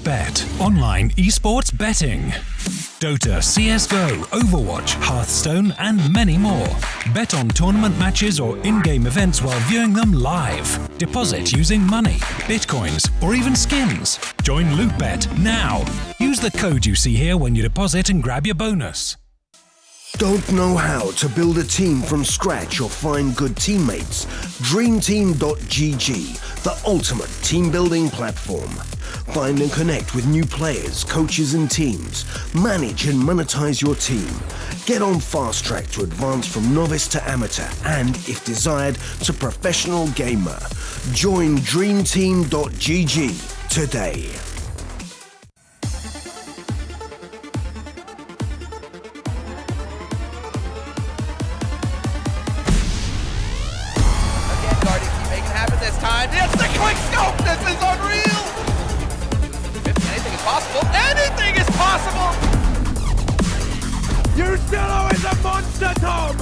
Bet, online esports betting. Dota, CSGO, Overwatch, Hearthstone, and many more. Bet on tournament matches or in-game events while viewing them live. Deposit using money, bitcoins, or even skins. Join LootBet now. Use the code you see here when you deposit and grab your bonus. Don't know how to build a team from scratch or find good teammates? DreamTeam.gg, the ultimate team building platform. Find and connect with new players, coaches and teams. Manage and monetize your team. Get on fast track to advance from novice to amateur and, if desired, to professional gamer. Join DreamTeam.gg today. It's the quick scope! This is unreal! If anything is possible, anything is possible! You're still always a monster, Tom!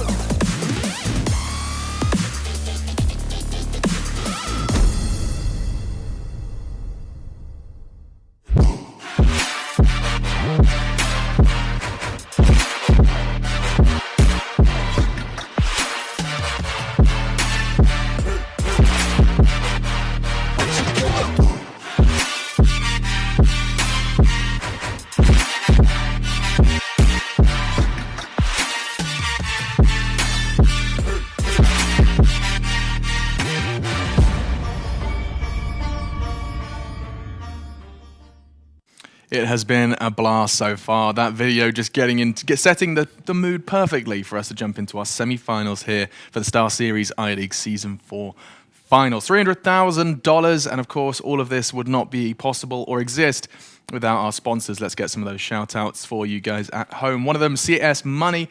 It has been a blast so far. That video just setting the mood perfectly for us to jump into our semi-finals here for the StarSeries I-League Season 4 Finals. $300,000, and of course, all of this would not be possible or exist without our sponsors. Let's get some of those shout-outs for you guys at home. One of them, CS Money,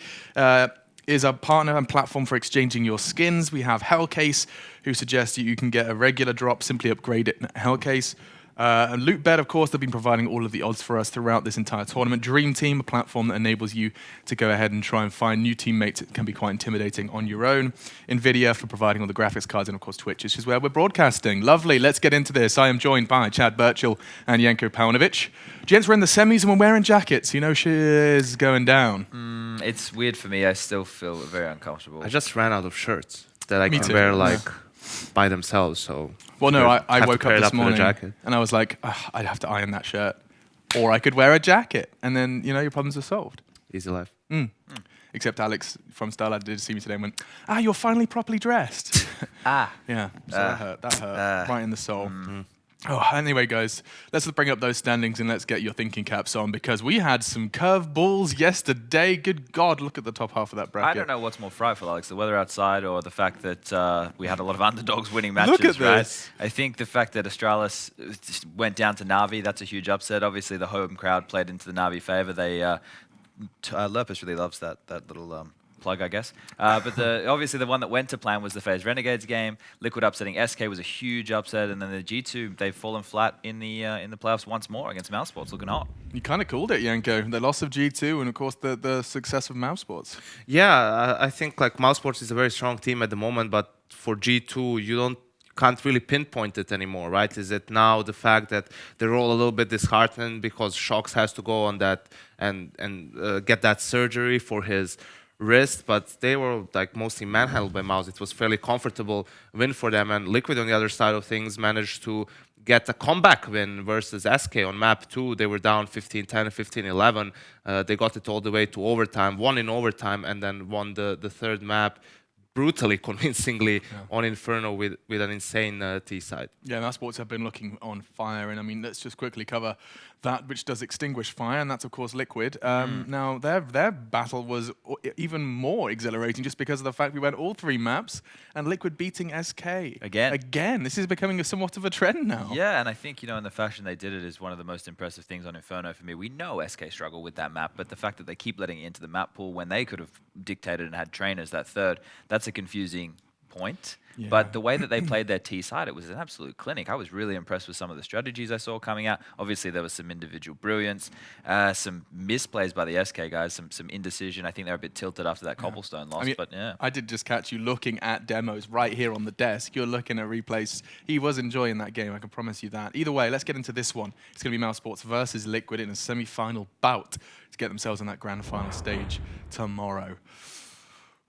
is a partner and platform for exchanging your skins. We have Hellcase, who suggests you can get a regular drop, simply upgrade it in Hellcase. And LootBet, of course, they've been providing all of the odds for us throughout this entire tournament. Dream Team, a platform that enables you to go ahead and try and find new teammates. It can be quite intimidating on your own. NVIDIA for providing all the graphics cards, and of course Twitch, which is where we're broadcasting. Lovely, let's get into this. I am joined by Chad Birchall and Janko Paunovic. Gents, we're in the semis and we're wearing jackets. You know shit is going down. It's weird for me. I still feel very uncomfortable. I just ran out of shirts that I can wear by themselves, so... Well, no, I woke up this morning and I was like, I'd have to iron that shirt. Or I could wear a jacket, and then, you know, your problems are solved. Easy life. Except Alex from Starlight did see me today and went, you're finally properly dressed. Yeah, so that hurt right in the soul. Anyway, guys, let's bring up those standings and let's get your thinking caps on, because we had some curveballs yesterday. Good God, look at the top half of that bracket. I don't know what's more frightful, Alex, the weather outside or the fact that we had a lot of underdogs winning matches. Look at this. I think the fact that Astralis went down to Na'Vi, that's a huge upset. Obviously, the home crowd played into the Na'Vi favor. Lurpus really loves that little... plug, I guess. But obviously the one that went to plan was the FaZe Renegades game. Liquid upsetting SK was a huge upset, and then the G2, they've fallen flat in the playoffs once more against mousesports, looking hot. You kind of called it, Janko. The loss of G2 and, of course, the success of mousesports. Yeah, I think like mousesports is a very strong team at the moment, but for G2, you can't really pinpoint it anymore, right? Is it now the fact that they're all a little bit disheartened because Shox has to go on that and get that surgery for his wrist, but they were like mostly manhandled by Mouse. It was fairly comfortable win for them, and Liquid on the other side of things managed to get a comeback win versus SK on map 2. They were down 15-10, 15-11. They got it all the way to overtime, won in overtime, and then won the third map brutally, convincingly on Inferno with an insane T-side. Yeah, mousesports have been looking on fire, and I mean, let's just quickly cover that which does extinguish fire, and that's of course Liquid. Now, their battle was even more exhilarating just because of the fact we went all 3 maps, and Liquid beating SK. Again, this is becoming somewhat of a trend now. Yeah, and I think, in the fashion they did it is one of the most impressive things on Inferno for me. We know SK struggle with that map, but the fact that they keep letting it into the map pool when they could have dictated and had trainers that third, that's a confusing point. Yeah. But the way that they played their T side, it was an absolute clinic. I was really impressed with some of the strategies I saw coming out. Obviously, there was some individual brilliance, some misplays by the SK guys, some indecision. I think they're a bit tilted after that cobblestone loss. But yeah, I did just catch you looking at demos right here on the desk. You're looking at replays. He was enjoying that game, I can promise you that. Either way, let's get into this one. It's going to be mousesports versus Liquid in a semi-final bout to get themselves on that grand final stage tomorrow.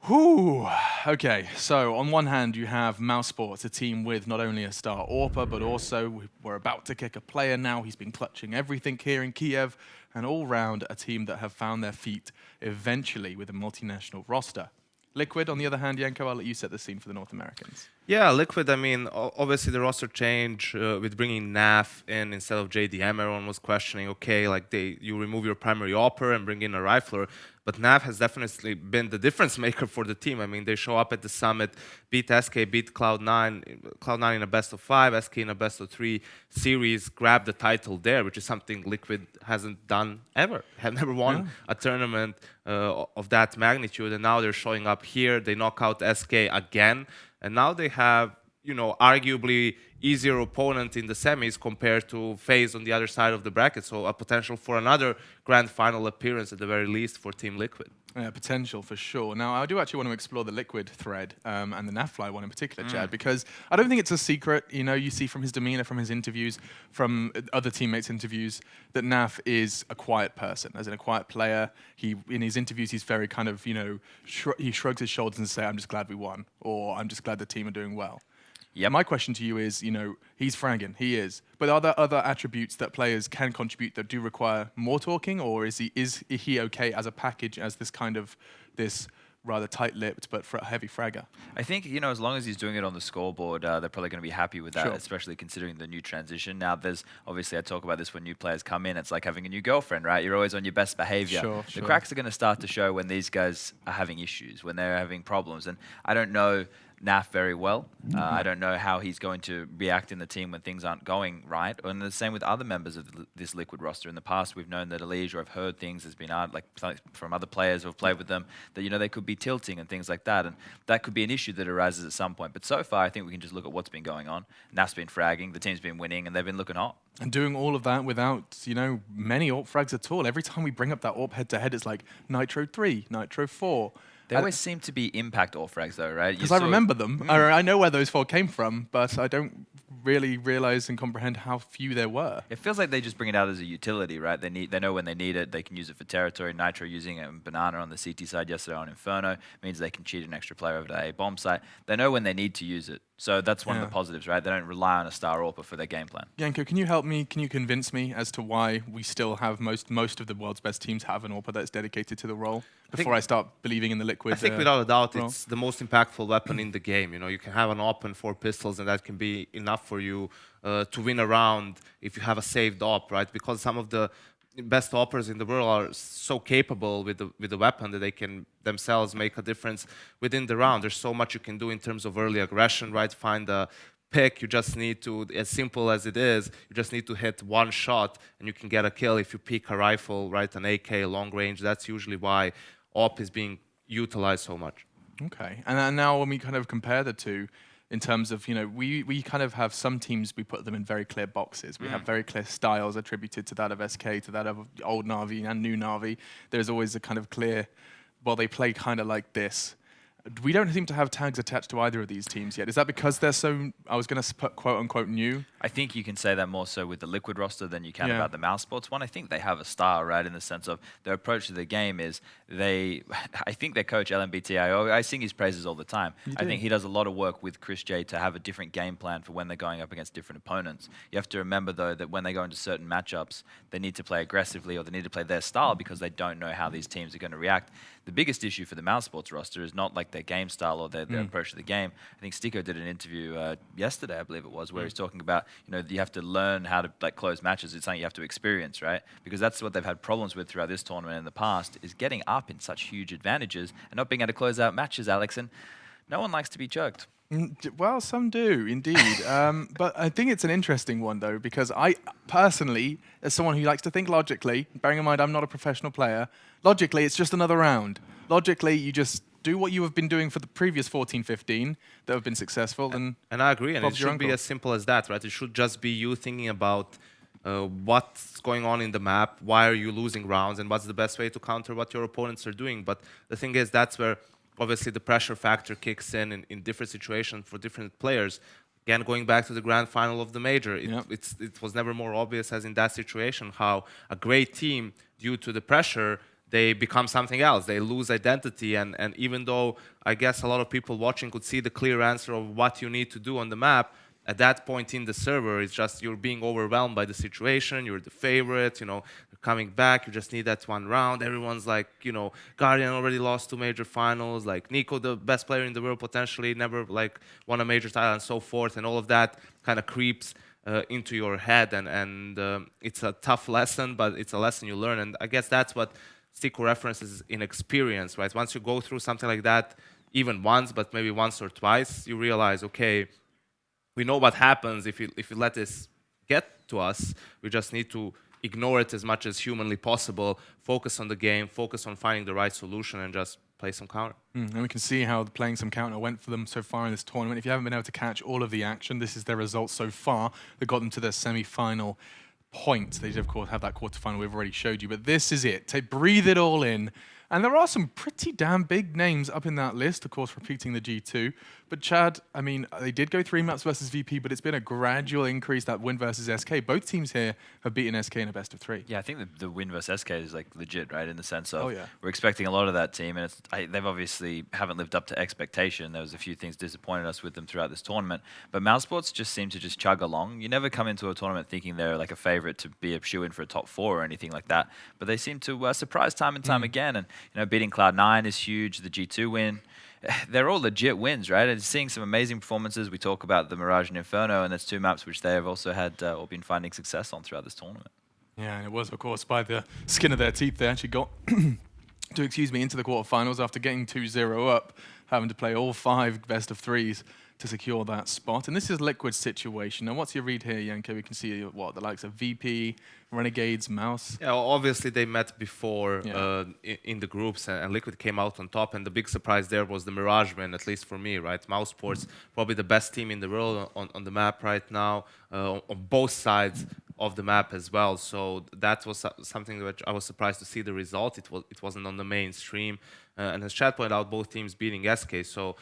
Whew. Okay, so on one hand you have mousesports, a team with not only a star AWPer, but also we're about to kick a player now. He's been clutching everything here in Kiev, and all round a team that have found their feet eventually with a multinational roster. Liquid, on the other hand, Yanko, I'll let you set the scene for the North Americans. Yeah, Liquid, I mean, obviously the roster change with bringing NAF in instead of JDM. Everyone was questioning, okay, like you remove your primary AWPer and bring in a rifler. But NAF has definitely been the difference maker for the team. I mean, they show up at the summit, beat SK, beat Cloud9 in a best of 5, SK in a best of 3 series, grab the title there, which is something Liquid hasn't done ever. Have never won a tournament of that magnitude, and now they're showing up here. They knock out SK again, and now they have, arguably easier opponent in the semis compared to FaZe on the other side of the bracket. So a potential for another grand final appearance at the very least for Team Liquid. Yeah, potential for sure. Now, I do actually want to explore the Liquid thread and the Nafly one in particular, Chad, because I don't think it's a secret. You see from his demeanor, from his interviews, from other teammates' interviews, that Naf is a quiet person, as in a quiet player. In his interviews, he's very kind of, he shrugs his shoulders and says, I'm just glad we won, or I'm just glad the team are doing well. Yeah, my question to you is, he's fragging, he is. But are there other attributes that players can contribute that do require more talking, or is he okay as a package, as this rather tight-lipped but heavy fragger? I think, as long as he's doing it on the scoreboard, they're probably going to be happy with that, Sure. especially considering the new transition. Now, obviously, I talk about this when new players come in. It's like having a new girlfriend, right? You're always on your best behavior. Sure. The cracks are going to start to show when these guys are having issues, when they're having problems. And I don't know Naf very well. I don't know how he's going to react in the team when things aren't going right. And the same with other members of this Liquid roster. In the past, we've known that Elige, or I've heard things, has been from other players who have played with them, that they could be tilting and things like that. And that could be an issue that arises at some point. But so far, I think we can just look at what's been going on. Naf's been fragging, the team's been winning, and they've been looking hot. And doing all of that without, many AWP frags at all. Every time we bring up that AWP head-to-head, it's like Nitro 3, Nitro 4. They always seem to be impact AWP frags, though, right? Because I remember them. I know where those 4 came from, but I don't really realize and comprehend how few there were. It feels like they just bring it out as a utility, right? They know when they need it. They can use it for territory. Nitro using it, and Banana on the CT side yesterday on Inferno means they can cheat an extra player over to A bomb site. They know when they need to use it. So that's one of the positives, right? They don't rely on a star AWPer for their game plan. Yanko, can you help me? Can you convince me as to why we still have most of the world's best teams have an AWPer that's dedicated to the role? Before I start believing in the Liquid. I think without a doubt, it's the most impactful weapon in the game. You can have an AWP and 4 pistols, and that can be enough for you to win a round if you have a saved AWP, right? Because some of the best AWPers in the world are so capable with the weapon that they can themselves make a difference within the round. There's so much you can do in terms of early aggression, right? Find a pick. You just need to, as simple as it is, you just need to hit one shot and you can get a kill. If you pick a rifle, right, an AK, long range, that's usually why AWP is being utilized so much. Okay, and now when we kind of compare the two, in terms of, we kind of have some teams, we put them in very clear boxes. We have very clear styles attributed to that of SK, to that of old Na'Vi and new Na'Vi. There's always a kind of clear, well, they play kind of like this. We don't seem to have tags attached to either of these teams yet. Is that because they're so, I was going to put quote-unquote new? I think you can say that more so with the Liquid roster than you can Yeah. about the mousesports one. I think they have a star, right, in the sense of their approach to the game is I think their coach, LMBT, I sing his praises all the time. I think he does a lot of work with Chris J to have a different game plan for when they're going up against different opponents. You have to remember, though, that when they go into certain matchups, they need to play aggressively or they need to play their style because they don't know how these teams are going to react. The biggest issue for the mousesports roster is not like their game style or their approach to the game. I think Stico did an interview yesterday, I believe it was, where he's talking about, you have to learn how to like close matches. It's something you have to experience, right? Because that's what they've had problems with throughout this tournament in the past, is getting up in such huge advantages and not being able to close out matches, Alex. And no one likes to be choked. Well, some do, indeed. But I think it's an interesting one, though, because I personally, as someone who likes to think logically, bearing in mind I'm not a professional player, logically, it's just another round. Logically, you just do what you have been doing for the previous 14, 15 that have been successful. And I agree, and it Bob's your should be uncle. as simple as that, right? It should just be you thinking about what's going on in the map, why are you losing rounds, and what's the best way to counter what your opponents are doing. But the thing is, that's where obviously the pressure factor kicks in different situations for different players. Again, going back to the grand final of the major, it was never more obvious as in that situation how a great team, due to the pressure, they become something else. They lose identity, and even though I guess a lot of people watching could see the clear answer of what you need to do on the map, at that point in the server, it's just you're being overwhelmed by the situation. You're the favorite, you're coming back. You just need that one round. Everyone's like, Guardian already lost 2 major finals. Like Nico, the best player in the world, potentially never like won a major title and so forth. And all of that kind of creeps into your head. And it's a tough lesson, but it's a lesson you learn. And I guess that's what Stico references in experience, right? Once you go through something like that, even once, but maybe once or twice, you realize, okay, we know what happens if you let this get to us. We just need to ignore it as much as humanly possible, focus on the game, focus on finding the right solution, and just play some counter. And we can see how playing some counter went for them so far in this tournament. If you haven't been able to catch all of the action, this is their results so far that got them to their semi-final point. They did, of course, have that quarterfinal we've already showed you, but this is it. Breathe it all in. And there are some pretty damn big names up in that list, of course, repeating the G2. But Chad, I mean, they did go 3 maps versus VP, but it's been a gradual increase, that win versus SK. Both teams here have beaten SK in a best of 3. Yeah, I think the win versus SK is like legit, right? In the sense of yeah. we're expecting a lot of that team, and they've obviously haven't lived up to expectation. There was a few things disappointed us with them throughout this tournament, but mousesports just seem to just chug along. You never come into a tournament thinking they're like a favorite to be a shoe-in for a top 4 or anything like that, but they seem to surprise time and time again. And beating Cloud9 is huge. The G2 win. They're all legit wins, right? And seeing some amazing performances. We talk about the Mirage and Inferno, and that's 2 maps which they have also had or been finding success on throughout this tournament. Yeah, and it was, of course, by the skin of their teeth. They actually got into the quarterfinals after getting 2-0 up, having to play all 5 best of 3s to secure that spot. And this is Liquid's situation. And what's your read here, Janko? We can see the likes of VP, Renegades, Mouse. Yeah, obviously they met before Yeah. in the groups, and Liquid came out on top. And the big surprise there was the Mirage win, at least for me, right? mousesports, probably the best team in the world on the map right now, on both sides of the map as well. So that was something which I was surprised to see the result. It wasn't on the mainstream, and as Chad pointed out, both teams beating SK. So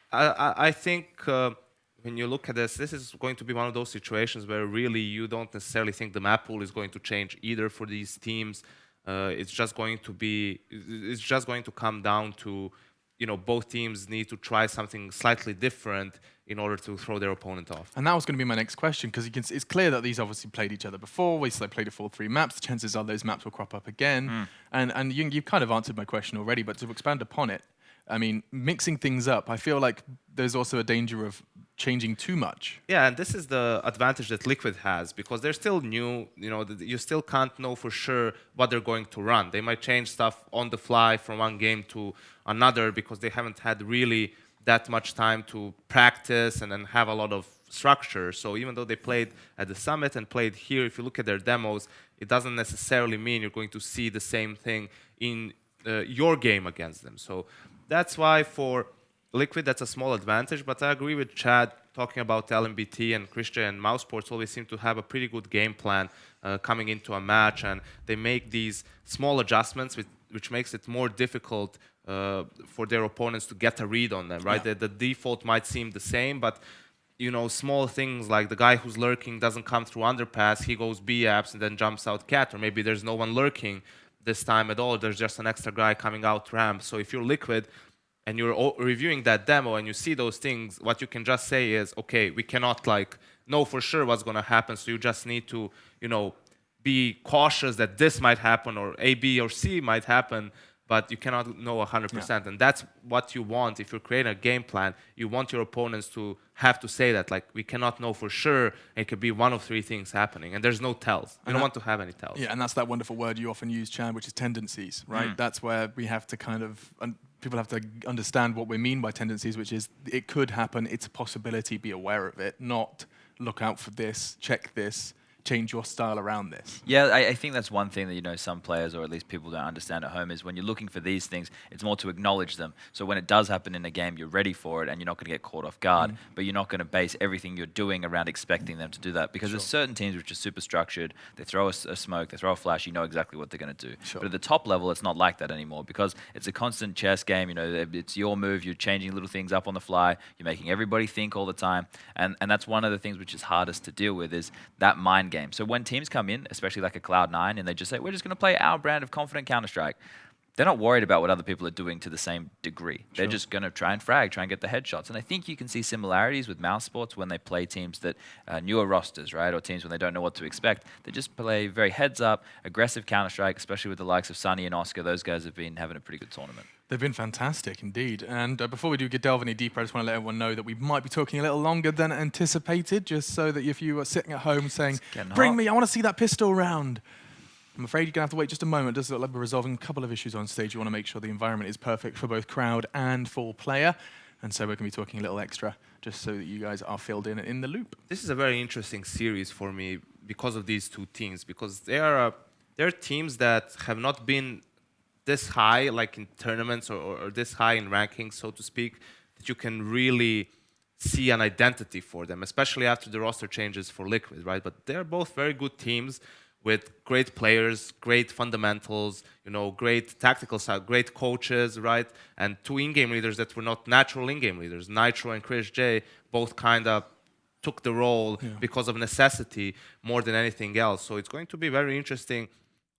I think when you look at this is going to be one of those situations where really you don't necessarily think the map pool is going to change either for these teams. It's just going to come down to, both teams need to try something slightly different in order to throw their opponent off. And that was going to be my next question, because it's clear that these obviously played each other before. They played a full 3 maps. The chances are those maps will crop up again. And you've kind of answered my question already, but to expand upon it, I mean, mixing things up, I feel like there's also a danger of changing too much. Yeah, and this is the advantage that Liquid has, because they're still new. You still can't know for sure what they're going to run. They might change stuff on the fly from one game to another because they haven't had really that much time to practice and then have a lot of structure. So even though they played at the summit and played here, if you look at their demos, it doesn't necessarily mean you're going to see the same thing in your game against them. So that's why for Liquid, that's a small advantage, but I agree with Chad talking about LMBT and Christian and mousesports always seem to have a pretty good game plan coming into a match, and they make these small adjustments which makes it more difficult for their opponents to get a read on them, right? Yeah. The default might seem the same, but small things like the guy who's lurking doesn't come through underpass, he goes B apps and then jumps out cat, or maybe there's no one lurking this time at all, there's just an extra guy coming out ramp. So if you're Liquid and you're reviewing that demo and you see those things, what you can just say is, okay, we cannot know for sure what's going to happen, so you just need to, be cautious that this might happen or A, B, or C might happen, but you cannot know 100%. Yeah. And that's what you want if you're creating a game plan. You want your opponents to have to say that, we cannot know for sure. It could be one of three things happening, and there's no tells. You don't want to have any tells. Yeah, and that's that wonderful word you often use, Chan, which is tendencies, right? That's where we have to people have to understand what we mean by tendencies, which is it could happen, it's a possibility, be aware of it, not look out for this, check this, change your style around this. Yeah, I think that's one thing that some players, or at least people don't understand at home, is when you're looking for these things, it's more to acknowledge them. So when it does happen in a game, you're ready for it and you're not going to get caught off guard, but you're not going to base everything you're doing around expecting them to do that, because there's certain teams which are super structured, they throw a smoke, they throw a flash, you know exactly what they're going to do. But at the top level, it's not like that anymore, because it's a constant chess game. It's your move, you're changing little things up on the fly, you're making everybody think all the time, and that's one of the things which is hardest to deal with, is that mind game. So when teams come in, especially like a Cloud9, and they just say, we're just going to play our brand of confident Counter-Strike, they're not worried about what other people are doing to the same degree. They're just going to try and frag, try and get the headshots. And I think you can see similarities with mousesports when they play teams that newer rosters, right, or teams when they don't know what to expect. They just play very heads-up, aggressive Counter-Strike, especially with the likes of Sunny and Oscar. Those guys have been having a pretty good tournament. They've been fantastic indeed. And before we do delve any deeper, I just want to let everyone know that we might be talking a little longer than anticipated, just so that if you are sitting at home saying, bring me, I want to see that pistol round, I'm afraid you're going to have to wait just a moment. It does look like we're resolving a couple of issues on stage. You want to make sure the environment is perfect for both crowd and for player. And so we're going to be talking a little extra, just so that you guys are filled in the loop. This is a very interesting series for me because of these two teams, because they are teams that have not been this high, like in tournaments or this high in rankings, so to speak, that you can really see an identity for them, especially after the roster changes for Liquid, right? But they're both very good teams with great players, great fundamentals, great tactical side, great coaches, right? And two in-game leaders that were not natural in-game leaders. Nitro and Chris J both kind of took the role because of necessity more than anything else. So it's going to be very interesting,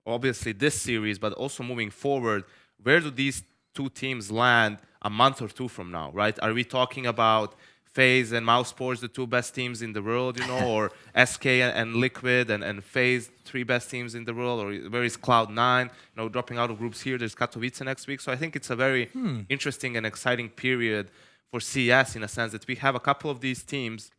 obviously, this series, but also moving forward. Where do these two teams land a month or two from now, right? Are we talking about FaZe and mousesports, the two best teams in the world, or SK and Liquid and FaZe, three best teams in the world, or where is Cloud9, dropping out of groups here? There's Katowice next week. So I think it's a very interesting and exciting period for CS, in a sense that we have a couple of these teams,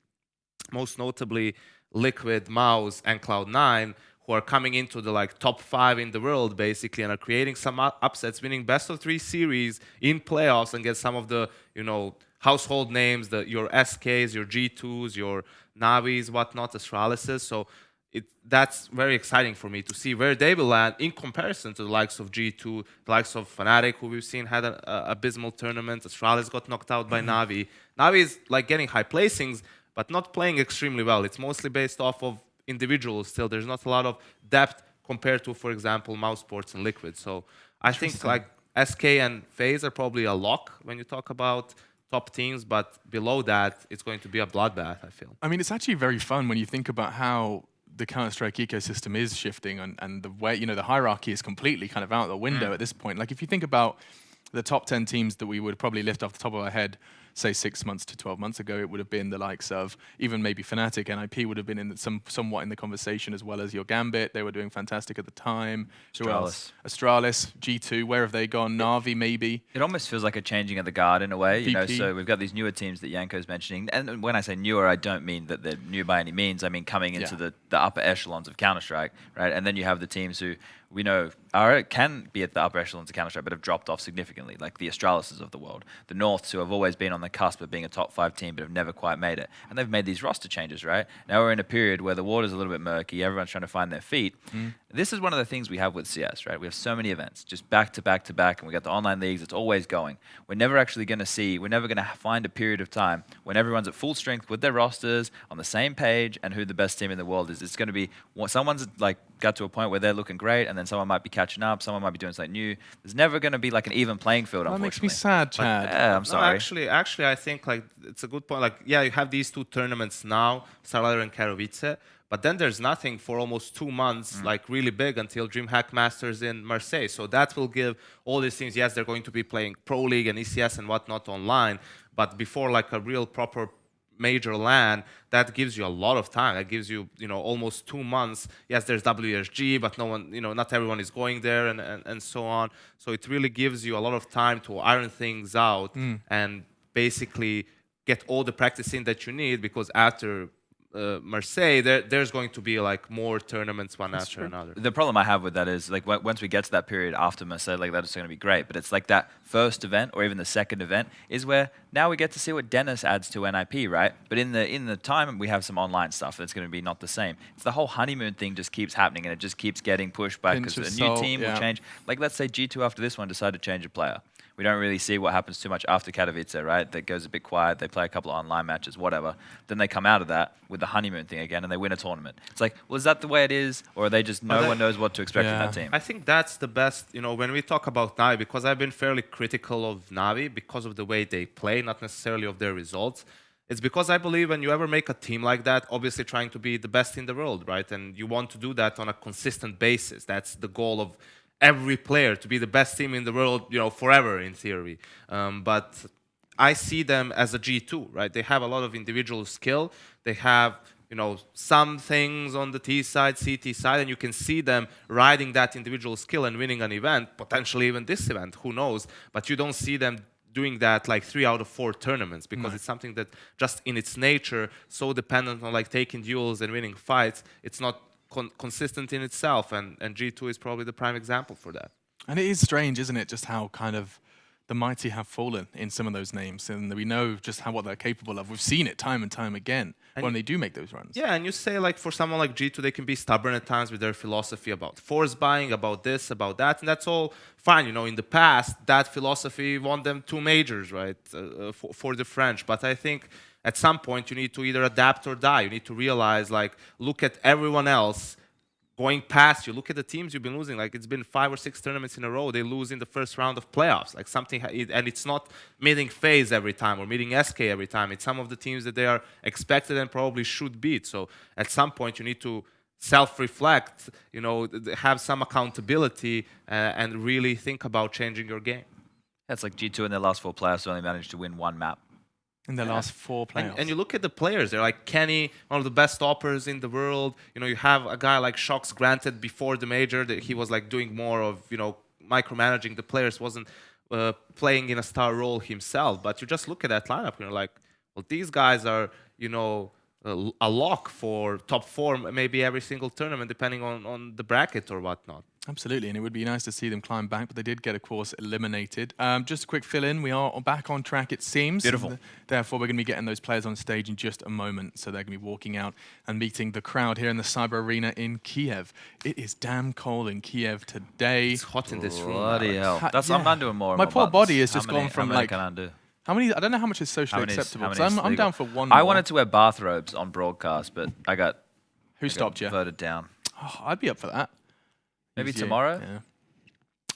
most notably Liquid, Mouse, and Cloud9, who are coming into the top 5 in the world, basically, and are creating some upsets, winning best of 3 series in playoffs, and get some of the, household names, your SKs, your G2s, your Navis, whatnot, Astralises. So that's very exciting for me to see where they will land in comparison to the likes of G2, the likes of Fnatic, who we've seen had an abysmal tournament. Astralis got knocked out by Navi. Navi is getting high placings, but not playing extremely well. It's mostly based off of individuals still. There's not a lot of depth compared to, for example, mousesports and Liquid. So I think SK and FaZe are probably a lock when you talk about top teams, but below that, it's going to be a bloodbath, I feel. I mean, it's actually very fun when you think about how the Counter-Strike ecosystem is shifting, and the way, the hierarchy is completely kind of out the window at this point. Like, if you think about the top 10 teams that we would probably lift off the top of our head, say 6 months to 12 months ago, it would have been the likes of even maybe Fnatic. NIP would have been in somewhat in the conversation, as well as your Gambit. They were doing fantastic at the time. Astralis, G2, where have they gone? Na'Vi, maybe. It almost feels like a changing of the guard in a way. VP. So we've got these newer teams that Yanko's mentioning. And when I say newer, I don't mean that they're new by any means. I mean coming into the upper echelons of Counter-Strike, right? And then you have the teams who we know can be at the upper echelons of Counter-Strike, but have dropped off significantly, like the Astralises of the world. The Norths, who have always been on the cusp of being a top 5 team, but have never quite made it. And they've made these roster changes, right? Now we're in a period where the water's a little bit murky, everyone's trying to find their feet. This is one of the things we have with CS, right? We have so many events, just back to back to back, and we got the online leagues, it's always going. We're never going to find a period of time when everyone's at full strength with their rosters, on the same page, and who the best team in the world is. It's going to be someone's got to a point where they're looking great, and then someone might be catching up, someone might be doing something new. There's never going to be like an even playing field, That unfortunately. makes me sad, Chad. Yeah, I'm sorry. Actually, I think like it's a good point. Like, yeah, you have these two tournaments now, Sarlayer and Katowice, but then there's nothing for almost 2 months, like really big, until DreamHack Masters in Marseille. So that will give all these teams. Yes, they're going to be playing Pro League and ECS and whatnot online, but before like a real proper major LAN, that gives you a lot of time. That gives you, almost 2 months. Yes, there's WSG, but no one, not everyone is going there, and so on. So it really gives you a lot of time to iron things out and basically get all the practice in that you need, because after Marseille, there's going to be like more tournaments one after another. The problem I have with that is like once we get to that period after Marseille, like that's going to be great. But it's like that first event or even the second event is where now we get to see what Dennis adds to NIP, right? But in the time we have some online stuff that's going to be not the same. It's the whole honeymoon thing just keeps happening, and it just keeps getting pushed back because a new team will change. Like let's say G2 after this one decide to change a player. We don't really see what happens too much after Katowice, right? That goes a bit quiet. They play a couple of online matches, whatever. Then they come out of that with the honeymoon thing again, and they win a tournament. It's like, well, is that the way it is, or are they just no one knows what to expect from that team? I think that's the best, when we talk about Navi, because I've been fairly critical of Navi because of the way they play, not necessarily of their results. It's because I believe when you ever make a team like that, obviously trying to be the best in the world, right? And you want to do that on a consistent basis. That's the goal of every player, to be the best team in the world, forever in theory. But I see them as a G2, right? They have a lot of individual skill. They have, some things on the T side, CT side, and you can see them riding that individual skill and winning an event, potentially even this event, who knows? But you don't see them doing that like 3 out of 4 tournaments, because it's something that just in its nature, so dependent on like taking duels and winning fights, it's not consistent in itself, and G2 is probably the prime example for that. And it is strange, isn't it, just how kind of the mighty have fallen in some of those names, and we know just what they're capable of. We've seen it time and time again when they do make those runs. Yeah, and you say like for someone like G2, they can be stubborn at times with their philosophy about force buying, about this, about that, and that's all fine. In the past, that philosophy won them 2 majors, right, for the French. But I think at some point you need to either adapt or die. You need to realize, like, look at everyone else going past you. Look at the teams you've been losing. Like, it's been 5 or 6 tournaments in a row. They lose in the first round of playoffs. Like something, and it's not meeting FaZe every time or meeting SK every time. It's some of the teams that they are expected and probably should beat. So at some point you need to self-reflect, have some accountability, and really think about changing your game. That's like G2 in their last 4 playoffs only managed to win 1 map. In the last 4 playoffs. And you look at the players, they're like Kenny, one of the best stoppers in the world. You have a guy like Shox, granted before the major that he was like doing more of, micromanaging the players, wasn't playing in a star role himself. But you just look at that lineup and you're like, well, these guys are, a lock for top 4 maybe every single tournament, depending on the bracket or whatnot. Absolutely, and it would be nice to see them climb back, but they did get, of course, eliminated. Just a quick fill-in. We are back on track, it seems. Beautiful. Therefore, we're going to be getting those players on stage in just a moment, so they're going to be walking out and meeting the crowd here in the Cyber Arena in Kiev. It is damn cold in Kiev today. It's hot in this room. Bloody hell. I'm not doing more. My poor buttons. body has just gone from how many like... can I undo? How many? I don't know how much is socially acceptable. So I'm down for 1 I more. wanted to wear bathrobes on broadcast, but I got stopped you? voted down. Oh, I'd be up for that. Maybe tomorrow? Yeah.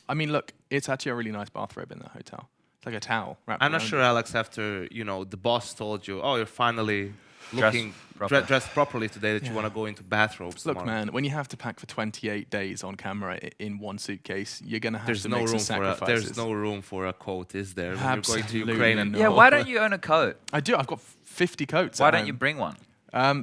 I mean, look, it's actually a really nice bathrobe in the hotel. It's like a towel wrapped I'm not around sure, you. Alex, after, the boss told you, oh, you're finally looking dressed properly today, that you want to go into bathrobes Look, tomorrow. man, when you have to pack for 28 days on camera in 1 suitcase, you're going to have to no make some room sacrifices. there's no room for a coat, is there? When you're going to Absolutely Ukraine and not. Yeah, why don't you own a coat? I do. I've got 50 coats. Why at don't home. you bring one?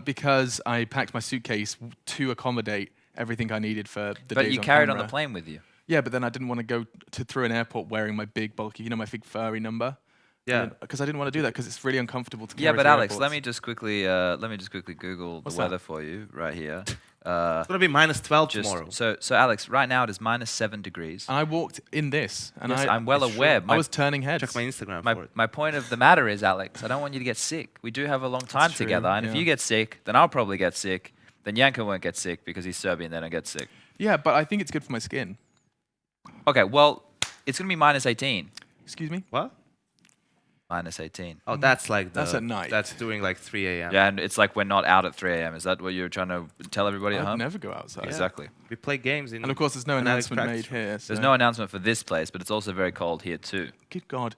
Because I packed my suitcase to accommodate everything I needed for the days But you on carried on camera. the plane with you. Yeah, but then I didn't want to go through an airport wearing my big bulky, my big furry number. Yeah. Because I didn't want to do that because it's really uncomfortable to carry. Yeah, but through Alex, airports. let me just quickly Google What's the weather that? for you right here. It's going to be minus 12 tomorrow. So Alex, right now it is minus 7 degrees. And I walked in this, and Yes, I, I'm well it's aware. true. I was turning heads. Check my Instagram for it. My point of the matter is, Alex, I don't want you to get sick. We do have a long time true, together, and if yeah. you get sick, then I'll probably get sick. Then Yanko won't get sick because he's Serbian, then I get sick. Yeah, but I think it's good for my skin. Okay, well, it's going to be minus 18. Excuse me? What? -18. Oh, that's like That's at night. That's doing like 3 a.m. Yeah, and it's like we're not out at 3 a.m. Is that what you're trying to tell everybody at I'd home? never go outside. Exactly. We play games in. And of course, there's no analyst announcement made practice. here. So. There's no announcement for this place, but it's also very cold here too. Good God.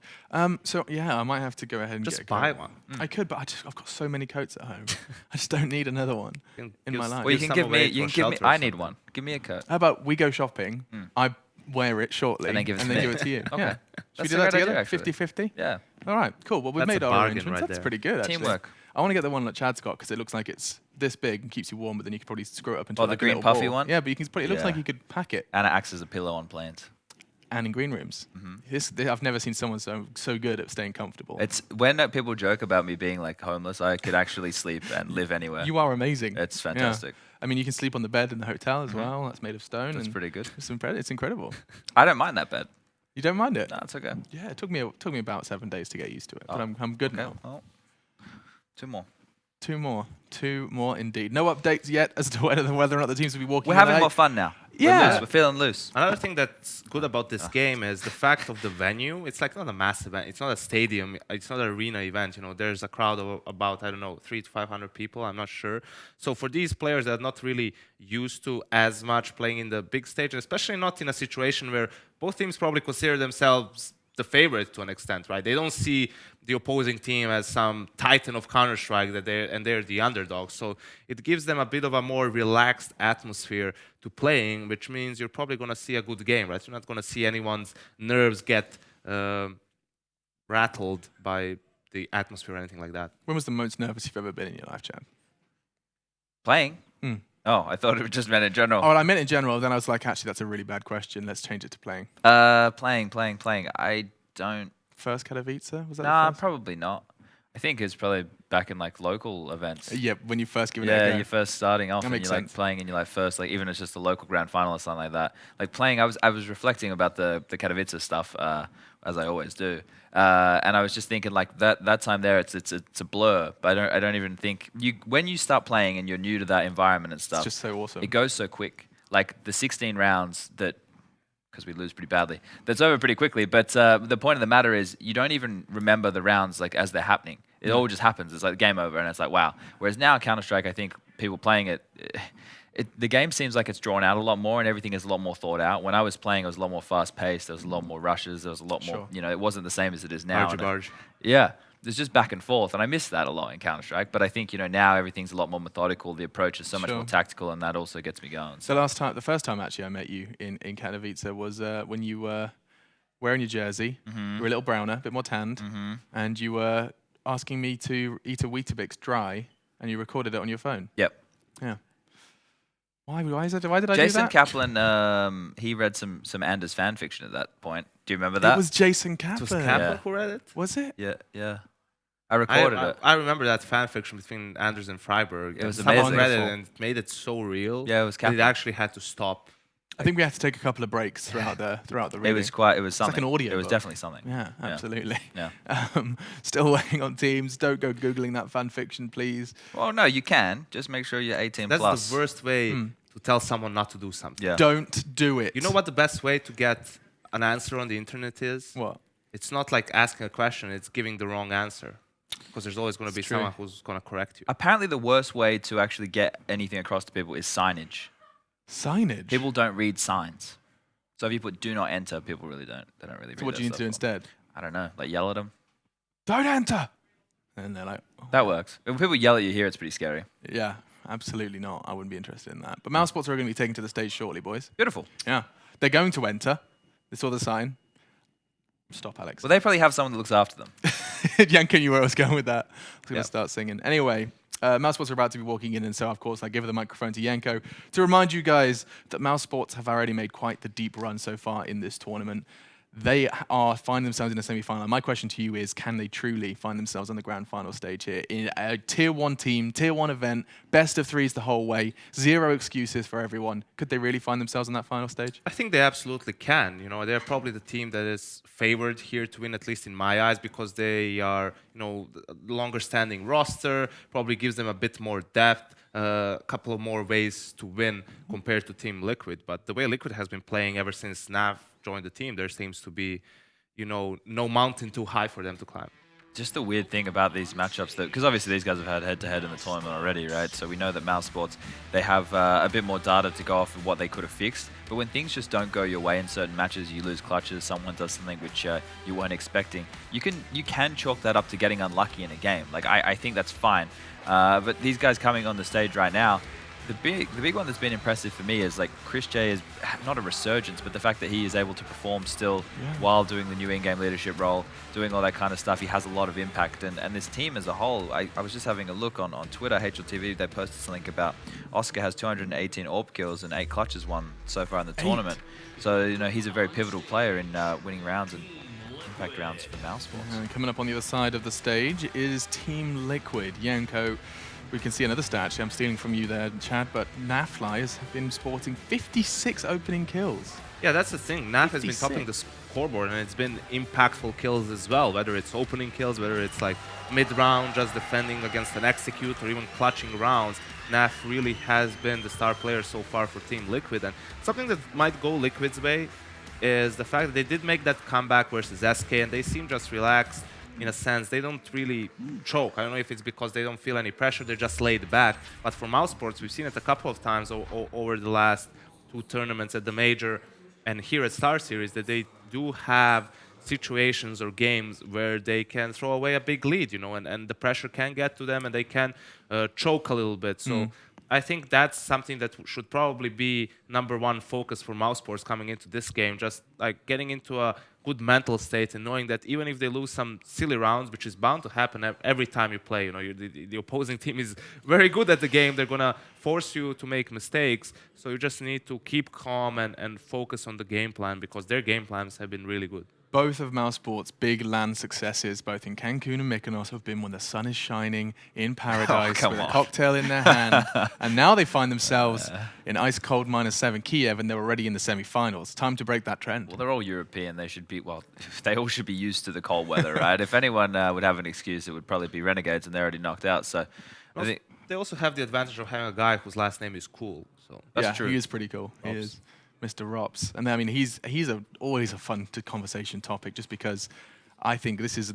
So yeah, I might have to go ahead and Just get a coat. buy one. I could, but I've got so many coats at home. I just don't need another one can in give my s- life. Well, you Give can some give me. away You for can give me. shelter or I need something. one. Give me a coat. How about we go shopping? I wear it shortly And then give it to me. give it to you. Okay. Yeah. Should we That's do a that great together? idea, actually. 50-50? Yeah. All right, cool. Well, we've That's made a our bargain arrangements. right That's there. pretty good, actually. Teamwork. I want to get the one that Chad's got because it looks like it's this big and keeps you warm, but then you could probably screw it up into Oh, the like a green little puffy ball. one? Yeah, but you can. It looks Yeah. like you could pack it. And it acts as a pillow on planes. And in green rooms. I've never seen someone so good at staying comfortable. It's when people joke about me being like homeless, I could actually sleep and live anywhere. You are amazing. It's Yeah. fantastic. I mean, you can sleep on the bed in the hotel as well. That's made of stone. That's and pretty good. It's incredible. I don't mind that bed. You don't mind it? No, it's okay. Yeah, it took me about 7 days to get used to it, but I'm good Okay. now. Well, 2 more. Two more indeed. No updates yet as to whether or not the teams will be walking. We're having tonight. more fun now. Yeah. We're loose. We're feeling loose. Another thing that's good about this game is the fact of the venue. It's like not a massive event. It's not a stadium. It's not an arena event. You know, there's a crowd of about, I don't know, 300 to 500 people. I'm not sure. So for these players that are not really used to as much playing in the big stage, and especially not in a situation where both teams probably consider themselves the favorite to an extent, right? They don't see the opposing team as some titan of Counter-Strike they're the underdogs. So it gives them a bit of a more relaxed atmosphere to playing, which means you're probably going to see a good game, right? You're not going to see anyone's nerves get rattled by the atmosphere or anything like that. When was the most nervous you've ever been in your life, Chad? Playing? Oh, I thought it just meant in general. Oh, well, I meant in general. Then I was like, actually, that's a really bad question. Let's change it to playing. Playing. I don't. First Katowice? Was that Nah, the first? probably not. I think it's probably back in like local events. Yeah, when you first give it a Yeah, go. you're first starting off That and makes you're like sense. playing and you're like first, like even if it's just a local grand final or something like that. Like playing, I was reflecting about the Katowice stuff as I always do, and I was just thinking like that time there, it's a blur. But I don't even think when you start playing and you're new to that environment and stuff. It's just so awesome. It goes so quick. Like the 16 rounds that. Because we lose pretty badly. That's over pretty quickly. But the point of the matter is, you don't even remember the rounds like as they're happening. It all just happens. It's like game over, and it's like wow. Whereas now Counter-Strike, I think people playing it, the game seems like it's drawn out a lot more, and everything is a lot more thought out. When I was playing, it was a lot more fast-paced. There was a lot more rushes. There was a lot more. You know, it wasn't the same as it is now. Barge. Yeah. There's just back and forth, and I miss that a lot in Counter-Strike. But I think now everything's a lot more methodical. The approach is so much more tactical, and that also gets me going. So the first time actually I met you in Katowice was when you were wearing your jersey. You were a little browner, a bit more tanned, and you were asking me to eat a Weetabix dry, and you recorded it on your phone. Yep. Yeah. Why did I do that? Jason Kaplan, he read some Anders fan fiction at that point. Do you remember that? It was Jason Kaplan. It was Kaplan Yeah. who read it? Was it? Yeah. I recorded it. I remember that fan fiction between Anders and Freiburg. It was Someone amazing. read it and made it so real. Yeah, it was that Kaplan. it actually had to stop. I think we had to take a couple of breaks throughout the reading. It was something. like an audio It was book. definitely something. Yeah, absolutely. Yeah. Still waiting on teams. Don't go Googling that fan fiction, please. Well, no, you can. Just make sure you're 18 That's plus. the worst way to tell someone not to do something. Yeah. Don't do it. You know what the best way to get an answer on the internet is? What? It's not like asking a question, it's giving the wrong answer. Because there's always going to be true. someone who's going to correct you. Apparently, the worst way to actually get anything across to people is signage. Signage? People don't read signs. So if you put "do not enter," people really don't. They don't really read. So what do you need to do instead? I don't know. Like yell at them. Don't enter! And they're like, oh, That works. When people yell at you here, it's pretty scary. yeah, absolutely not. I wouldn't be interested in that. But mousesports are going to be taken to the stage shortly, boys. Beautiful. Yeah. They're going to enter. They saw the sign. Stop, Alex. Well, they probably have someone that looks after them. Yanko knew where I was going with that. I was going to Yep. start singing. Anyway, mousesports are about to be walking in, and so, of course, I give the microphone to Yanko to remind you guys that mousesports have already made quite the deep run so far in this tournament. They find themselves in a semi-final. My question to you is, can they truly find themselves on the grand final stage here in a Tier 1 team, Tier 1 event, best of threes the whole way, zero excuses for everyone? Could they really find themselves on that final stage? I think they absolutely can. You know, they're probably the team that is favored here to win, at least in my eyes, because they are, you know, the longer-standing roster, probably gives them a bit more depth, a couple of more ways to win compared to Team Liquid. But the way Liquid has been playing ever since Nav joined the team, there seems to be, you know, no mountain too high for them to climb. just the weird thing about these matchups, that because obviously these guys have had head-to-head in the tournament already, right? So we know that mousesports, they have a bit more data to go off of what they could have fixed. But when things just don't go your way in certain matches, you lose clutches, someone does something which you weren't expecting, you can chalk that up to getting unlucky in a game. Like I think that's fine. But these guys coming on the stage right now, the big one that's been impressive for me is like Chris J is not a resurgence, but the fact that he is able to perform still while doing the new in-game leadership role, doing all that kind of stuff. He has a lot of impact, and this team as a whole, I was just having a look on Twitter, HLTV, they posted something about Oscar has 218 AWP kills and 8 clutches won so far in the tournament. So, you know, he's a very pivotal player in winning rounds and impact rounds for mousesports. And coming up on the other side of the stage is Team Liquid. Yanko, we can see another stat. Actually, I'm stealing from you there, Chad, but Nafly has been sporting 56 opening kills. Yeah, that's the thing. Naf has been topping the scoreboard, and it's been impactful kills as well, whether it's opening kills, whether it's like mid-round, just defending against an execute, or even clutching rounds. Naf really has been the star player so far for Team Liquid, and something that might go Liquid's way is the fact that they did make that comeback versus SK, and they seem just relaxed. In a sense, they don't really choke. I don't know if it's because they don't feel any pressure, they're just laid back. But for mousesports, we've seen it a couple of times over the last 2 tournaments at the Major and here at StarSeries, that they do have situations or games where they can throw away a big lead, you know, and the pressure can get to them and they can choke a little bit. So I think that's something that should probably be #1 focus for mousesports coming into this game, just like getting into a good mental state and knowing that even if they lose some silly rounds, which is bound to happen every time you play, you know, the opposing team is very good at the game, they're going to force you to make mistakes, so you just need to keep calm and focus on the game plan, because their game plans have been really good. Both of mousesports' big LAN successes, both in Cancun and Mykonos, have been when the sun is shining in paradise with a cocktail in their hand. And now they find themselves in ice-cold -7 Kiev, and they're already in the semi-finals. Time to break that trend. Well, they're all European. They should be, well, they all should be used to the cold weather, right? If anyone would have an excuse, it would probably be Renegades, and they're already knocked out. So I think they also have the advantage of having a guy whose last name is Cool. So that's true. He is pretty cool. He is. Mr. Rops, and I mean he's always a fun conversation topic, just because I think this is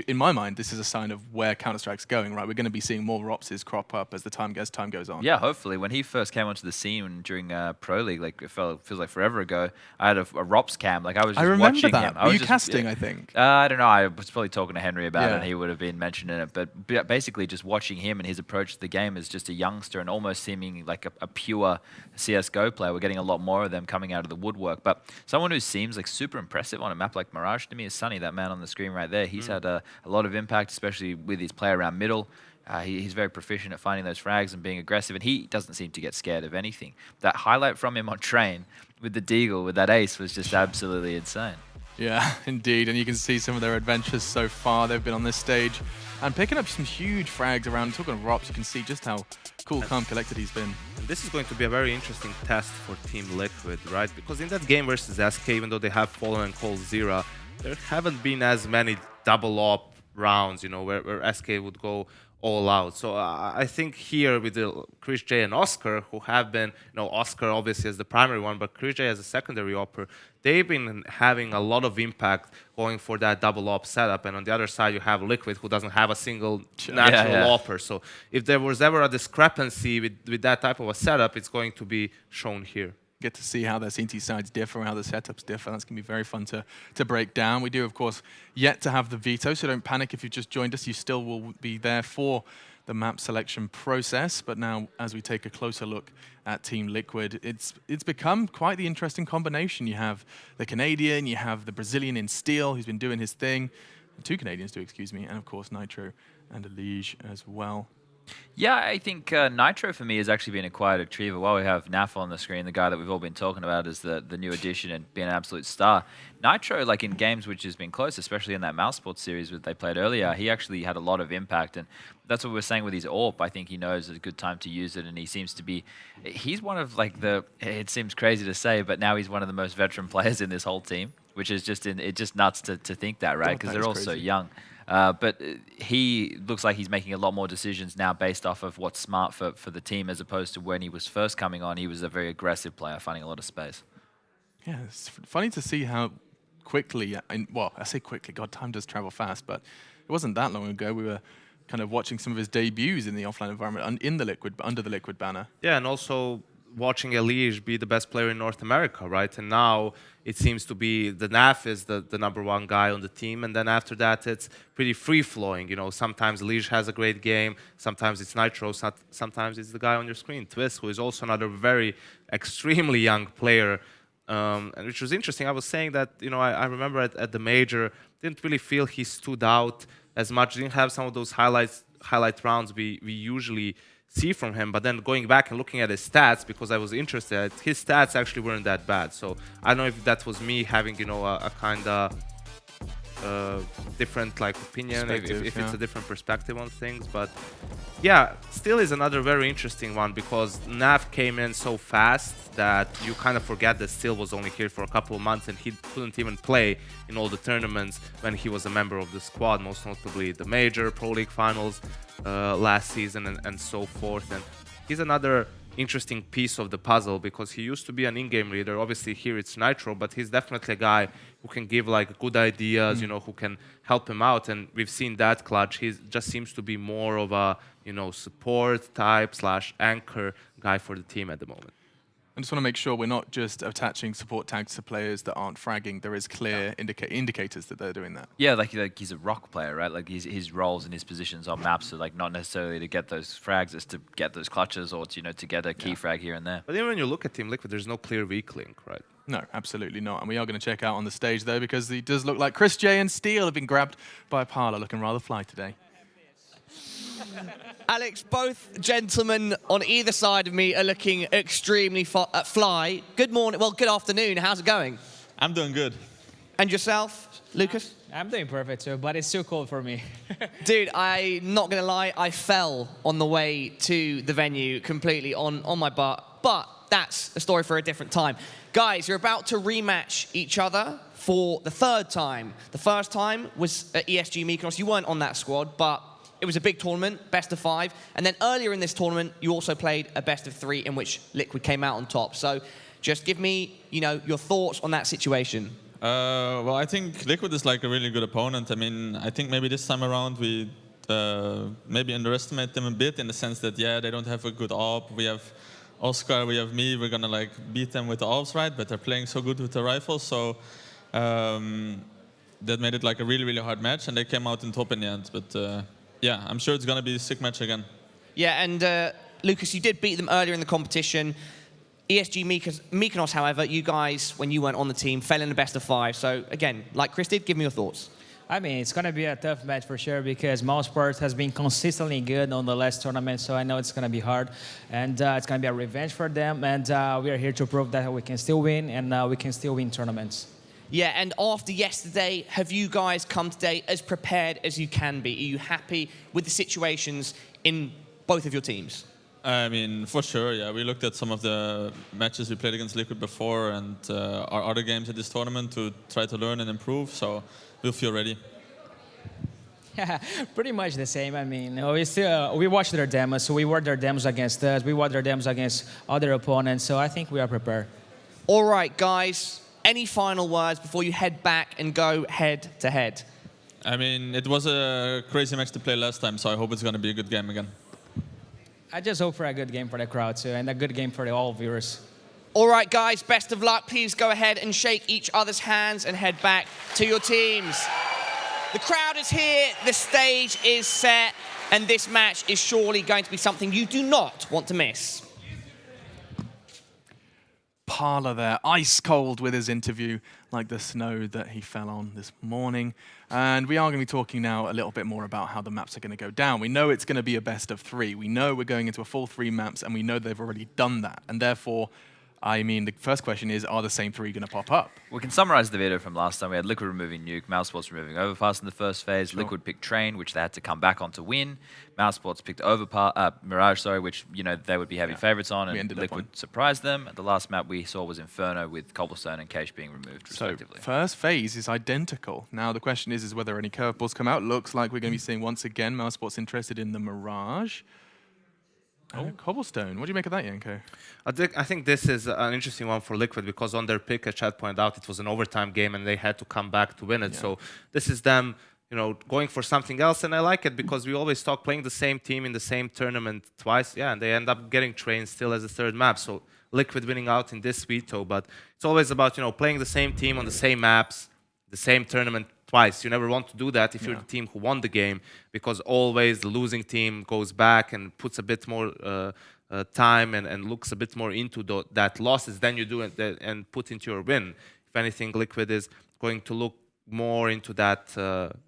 in my mind this is a sign of where Counter-Strike's going. Right, we're going to be seeing more Ropses crop up as the time goes on. Yeah, hopefully. When he first came onto the scene during Pro League, like it feels like forever ago, I had a Rops cam. Like I was just watching him. Were you casting? I think. I don't know. I was probably talking to Henry about it, and he would have been mentioning it. But basically, just watching him and his approach to the game as just a youngster and almost seeming like a pure CS:GO player. We're getting a lot more of them coming out of the woodwork. But someone who seems like super impressive on a map like Mirage to me is Sunny, that man on the screen right there. He's had a lot of impact, especially with his play around middle. He's very proficient at finding those frags and being aggressive, and he doesn't seem to get scared of anything. That highlight from him on train with the deagle, with that ace, was just absolutely insane. Yeah, indeed, and you can see some of their adventures so far. They've been on this stage and picking up some huge frags around. Talking of Rops, you can see just how cool, calm, collected he's been. And this is going to be a very interesting test for Team Liquid, right? Because in that game versus SK, even though they have fallen and called Zera, there haven't been as many double op rounds, you know, where SK would go all out. So I think here with the Chris J and Oscar, who have been, you know, Oscar obviously as the primary one, but Chris J as a secondary opper, they've been having a lot of impact going for that double op setup. And on the other side, you have Liquid, who doesn't have a single natural opper. So if there was ever a discrepancy with that type of a setup, it's going to be shown here. Get to see how their CT sides differ, how the setups differ. That's going to be very fun to break down. We do, of course, yet to have the veto, so don't panic if you've just joined us. You still will be there for the map selection process. But now, as we take a closer look at Team Liquid, it's become quite the interesting combination. You have the Canadian, you have the Brazilian in Steel, who's been doing his thing. 2 Canadians, excuse me, and of course Nitro and Elige as well. Yeah, I think Nitro for me has actually been a quiet achiever. While we have Naf on the screen, the guy that we've all been talking about is the new addition and being an absolute star. Nitro, like in games which has been close, especially in that mousesports series that they played earlier, he actually had a lot of impact. And that's what we're saying with his AWP. I think he knows it's a good time to use it, and he seems to be... He's one of like it seems crazy to say, but now he's one of the most veteran players in this whole team, which is just nuts to think that, right? Because they're all so young. But he looks like he's making a lot more decisions now based off of what's smart for the team, as opposed to when he was first coming on. He was a very aggressive player, finding a lot of space. Yeah, it's funny to see how quickly, well, I say quickly, God, time does travel fast, but wasn't that long ago. We were kind of watching some of his debuts in the offline environment under the Liquid banner. Yeah, and also watching Elige be the best player in North America, right? And now it seems to be the NAF is the #1 guy on the team, and then after that it's pretty free-flowing. You know, sometimes Elige has a great game, sometimes it's Nitro, sometimes it's the guy on your screen, Twist, who is also another very extremely young player, and which was interesting. I was saying that, you know, I remember at the major, didn't really feel he stood out as much, didn't have some of those highlight rounds we usually see from him, but then going back and looking at his stats, because I was interested, his stats actually weren't that bad. So I don't know if that was me having, you know, a kind of different like opinion, if it's a different perspective on things. But yeah, still is another very interesting one, because NAF came in so fast that you kind of forget that Still was only here for a couple of months and he couldn't even play in all the tournaments when he was a member of the squad, most notably the Major, Pro League Finals last season and so forth. And he's another interesting piece of the puzzle, because he used to be an in-game leader. Obviously here it's Nitro, but he's definitely a guy who can give like good ideas, you know, who can help him out. And we've seen that clutch. He just seems to be more of a, you know, support type / anchor guy for the team at the moment. I just want to make sure we're not just attaching support tags to players that aren't fragging. There is clear indicators that they're doing that. Yeah, like he's a rock player, right? Like his roles and his positions on maps are like not necessarily to get those frags, it's to get those clutches or to, you know, to get a key frag here and there. But even when you look at Team Liquid, there's no clear weak link, right? No, absolutely not. And we are going to check out on the stage though, because it does look like Chris J and Steel have been grabbed by Parla, looking rather fly today. Alex, both gentlemen on either side of me are looking extremely fly. Good morning, well, good afternoon. How's it going? I'm doing good. And yourself, Lucas? I'm doing perfect too, but it's too cold for me. Dude, I'm not going to lie, I fell on the way to the venue completely on my butt, but that's a story for a different time. Guys, you're about to rematch each other for the third time. The first time was at ESG Mykonos. You weren't on that squad, but it was a big tournament, best of 5. And then earlier in this tournament, you also played a best of 3 in which Liquid came out on top. So just give me, you know, your thoughts on that situation. Well, I think Liquid is like a really good opponent. I mean, I think maybe this time around we maybe underestimate them a bit in the sense that, yeah, they don't have a good AWP. We have Oscar, we have me. We're going to like beat them with the AWPs, right? But they're playing so good with the rifles. So that made it like a really, really hard match. And they came out in top in the end. But yeah, I'm sure it's going to be a sick match again. Yeah, and Lucas, you did beat them earlier in the competition. ESG Mykonos, however, you guys, when you weren't on the team, fell in the best of 5. So again, like Chris did, give me your thoughts. I mean, it's going to be a tough match for sure because mousesports has been consistently good on the last tournament, so I know it's going to be hard. And it's going to be a revenge for them, and we are here to prove that we can still win, and we can still win tournaments. Yeah, and after yesterday, have you guys come today as prepared as you can be? Are you happy with the situations in both of your teams? I mean, for sure, yeah. We looked at some of the matches we played against Liquid before and our other games at this tournament to try to learn and improve, so we'll feel ready. Yeah, pretty much the same. I mean, we watched their demos, so we watched their demos against us. We watched their demos against other opponents, so I think we are prepared. All right, guys. Any final words before you head back and go head-to-head? I mean, it was a crazy match to play last time, so I hope it's going to be a good game again. I just hope for a good game for the crowd, too, and a good game for all viewers. All right, guys, best of luck. Please go ahead and shake each other's hands and head back to your teams. The crowd is here, the stage is set, and this match is surely going to be something you do not want to miss. Parla there, ice cold with his interview, like the snow that he fell on this morning. And we are going to be talking now a little bit more about how the maps are going to go down. We know it's going to be a best of 3. We know we're going into a full 3 maps, and we know they've already done that. And therefore, I mean, the first question is, are the same 3 going to pop up? We can summarize the video from last time. We had Liquid removing Nuke, mousesports removing Overpass in the first phase. Sure. Liquid picked Train, which they had to come back on to win. mousesports picked Mirage, which, you know, they would be heavy favorites on, and Liquid surprised them. The last map we saw was Inferno with Cobblestone and Cache being removed, respectively. So first phase is identical. Now the question is whether any curveballs come out. Looks like we're going to be seeing once again mousesports interested in the Mirage. Oh, Cobblestone. What do you make of that, Yanko? I think this is an interesting one for Liquid because on their pick, as Chad pointed out, it was an overtime game and they had to come back to win it. Yeah. So this is them, going for something else, and I like it because we always talk playing the same team in the same tournament twice, and they end up getting trained still as a third map. So Liquid winning out in this veto, but it's always about playing the same team on the same maps, the same tournament twice. You never want to do that if you're the team who won the game, because always the losing team goes back and puts a bit more time and looks a bit more into that losses than you do and put into your win. If anything, Liquid is going to look more into that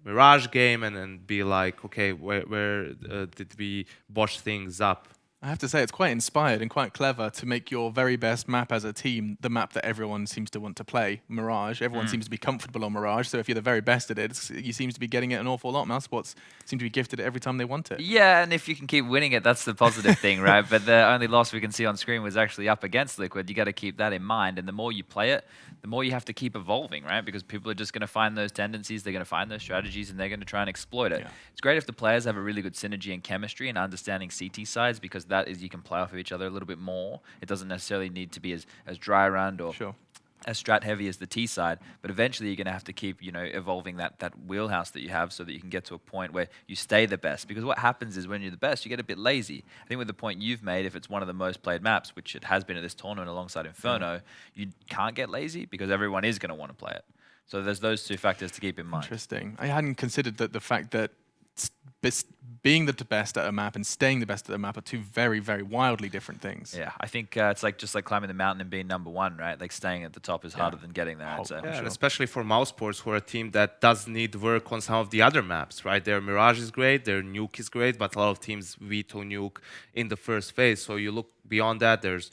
mirage game and be like, okay, where did we botch things up? I have to say, it's quite inspired and quite clever to make your very best map as a team the map that everyone seems to want to play, Mirage. Everyone seems to be comfortable on Mirage, so if you're the very best at it, you seem to be getting it an awful lot. mousesports seem to be gifted it every time they want it. Yeah, and if you can keep winning it, that's the positive thing, right? But the only loss we can see on screen was actually up against Liquid. You got to keep that in mind, and the more you play it, the more you have to keep evolving, right? Because people are just going to find those tendencies, they're going to find those strategies, and they're going to try and exploit it. Yeah. It's great if the players have a really good synergy and chemistry and understanding CT sides, because that is, you can play off of each other a little bit more. It doesn't necessarily need to be as dry around or as strat heavy as the T side, but eventually you're going to have to keep, evolving that wheelhouse that you have so that you can get to a point where you stay the best. Because what happens is when you're the best, you get a bit lazy. I think with the point you've made, if it's one of the most played maps, which it has been at this tournament alongside Inferno, you can't get lazy because everyone is going to want to play it. So there's those two factors to keep in mind. Interesting. I hadn't considered that the fact that being the best at a map and staying the best at a map are two very, very wildly different things. Yeah, I think it's just like climbing the mountain and being #1, right? Like staying at the top is harder than getting there. I'd say. Yeah, and especially for mousesports, who are a team that does need work on some of the other maps, right? Their Mirage is great, their Nuke is great, but a lot of teams veto Nuke in the first phase. So you look beyond that, there's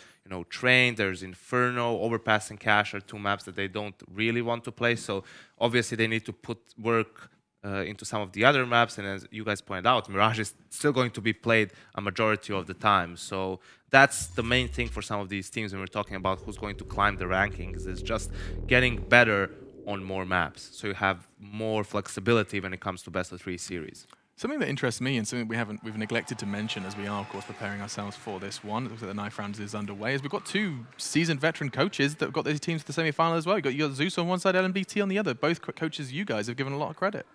Train, there's Inferno, Overpass and Cache are two maps that they don't really want to play. So obviously they need to put work into some of the other maps, and as you guys pointed out, Mirage is still going to be played a majority of the time. So that's the main thing for some of these teams when we're talking about who's going to climb the rankings, is just getting better on more maps. So you have more flexibility when it comes to best of 3 series. Something that interests me and something we've neglected to mention as we are, of course, preparing ourselves for this one, it looks like the knife round is underway, is we've got two seasoned veteran coaches that have got these teams to the semi-final as well. You got Zeus on one side, LMBT on the other. Both coaches you guys have given a lot of credit.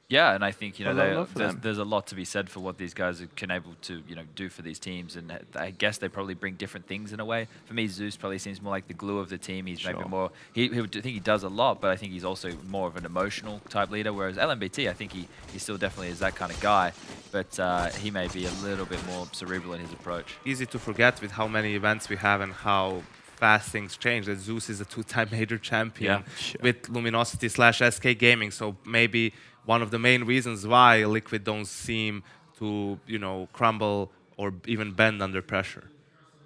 Yeah, and I think there's a lot to be said for what these guys are able to do for these teams, and I guess they probably bring different things in a way. For me, Zeus probably seems more like the glue of the team. He's maybe more. I think he does a lot, but I think he's also more of an emotional type leader. Whereas LMBT, I think he still definitely is that kind of guy, but he may be a little bit more cerebral in his approach. Easy to forget with how many events we have and how fast things change. That Zeus is a 2-time major champion with Luminosity/SK Gaming, so maybe one of the main reasons why Liquid don't seem to, crumble or even bend under pressure.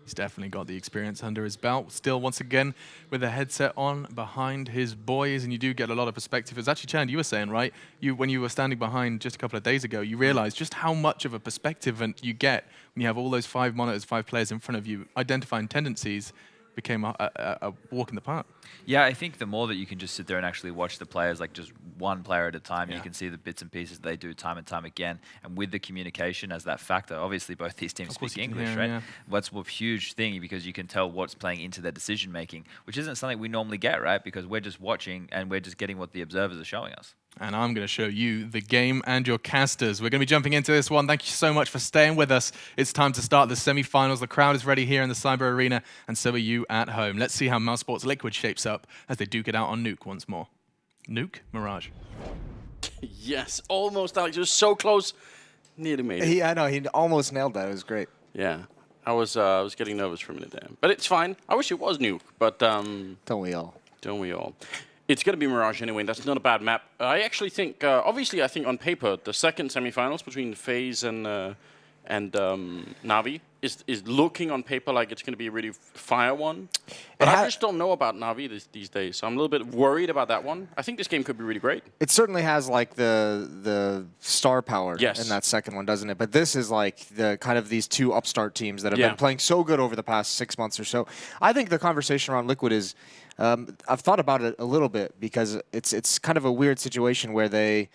He's definitely got the experience under his belt. Still, once again, with the headset on behind his boys, and you do get a lot of perspective. It's actually, Chand, you were saying, right? When you were standing behind just a couple of days ago, you realized just how much of a perspective you get when you have all those 5 monitors, 5 players in front of you, identifying tendencies. Became a walk in the park. Yeah, I think the more that you can just sit there and actually watch the players, like just one player at a time, you can see the bits and pieces they do time and time again. And with the communication as that factor, obviously both these teams speak English, right? Yeah. That's a huge thing because you can tell what's playing into their decision making, which isn't something we normally get, right? Because we're just watching and we're just getting what the observers are showing us. And I'm going to show you the game and your casters. We're going to be jumping into this one. Thank you so much for staying with us. It's time to start the semi-finals. The crowd is ready here in the Cyber Arena, and so are you at home. Let's see how mousesports Liquid shapes up as they duke it out on Nuke once more. Nuke, Mirage. Yes, almost, Alex. It was so close. Nearly made it. I know. He almost nailed that. It was great. Yeah. I was getting nervous for a minute there. But it's fine. I wish it was Nuke, but... Don't we all? Don't we all? It's going to be Mirage anyway. That's not a bad map. I actually think, obviously, I think on paper, the second semifinals between FaZe and Na'Vi is looking on paper like it's going to be a really fire one. But I just don't know about Na'Vi these days, so I'm a little bit worried about that one. I think this game could be really great. It certainly has like the star power in that second one, doesn't it? But this is like the kind of these two upstart teams that have been playing so good over the past 6 months or so. I think the conversation around Liquid is. I've thought about it a little bit because it's kind of a weird situation where they,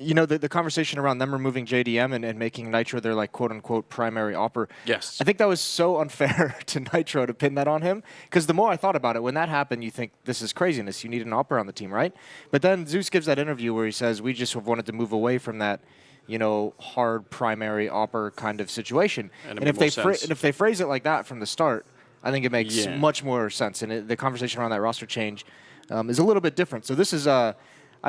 you know, the conversation around them removing JDM and making Nitro their, like, quote-unquote primary opper. Yes. I think that was so unfair to Nitro to pin that on him, because the more I thought about it, when that happened, you think, this is craziness. You need an opper on the team, right? But then Zeus gives that interview where he says, we just have wanted to move away from that, you know, hard primary opper kind of situation. And if they phrase it like that from the start, I think it makes much more sense. And the conversation around that roster change is a little bit different. So this is, I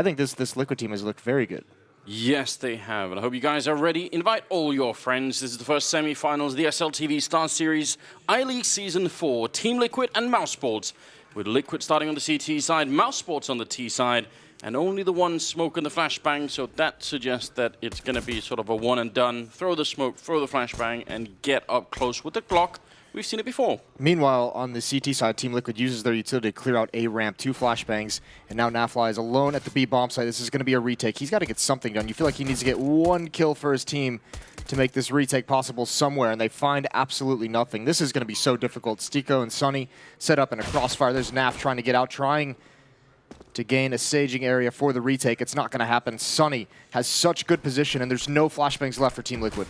think this Liquid team has looked very good. Yes, they have. And I hope you guys are ready. Invite all your friends. This is the first semi-finals of the SLTV Star Series I-League Season 4. Team Liquid and mousesports. With Liquid starting on the CT side, mousesports on the T side, and only the one smoke and the flashbang. So that suggests that it's going to be sort of a one and done. Throw the smoke, throw the flashbang, and get up close with the Glock. We've seen it before. Meanwhile, on the CT side, Team Liquid uses their utility to clear out A ramp, 2 flashbangs, and now Nafly is alone at the B bomb site. This is going to be a retake. He's got to get something done. You feel like he needs to get 1 kill for his team to make this retake possible somewhere, and they find absolutely nothing. This is going to be so difficult. Stiko and Sunny set up in a crossfire. There's Naf trying to get out, trying to gain a staging area for the retake. It's not going to happen. Sunny has such good position, and there's no flashbangs left for Team Liquid.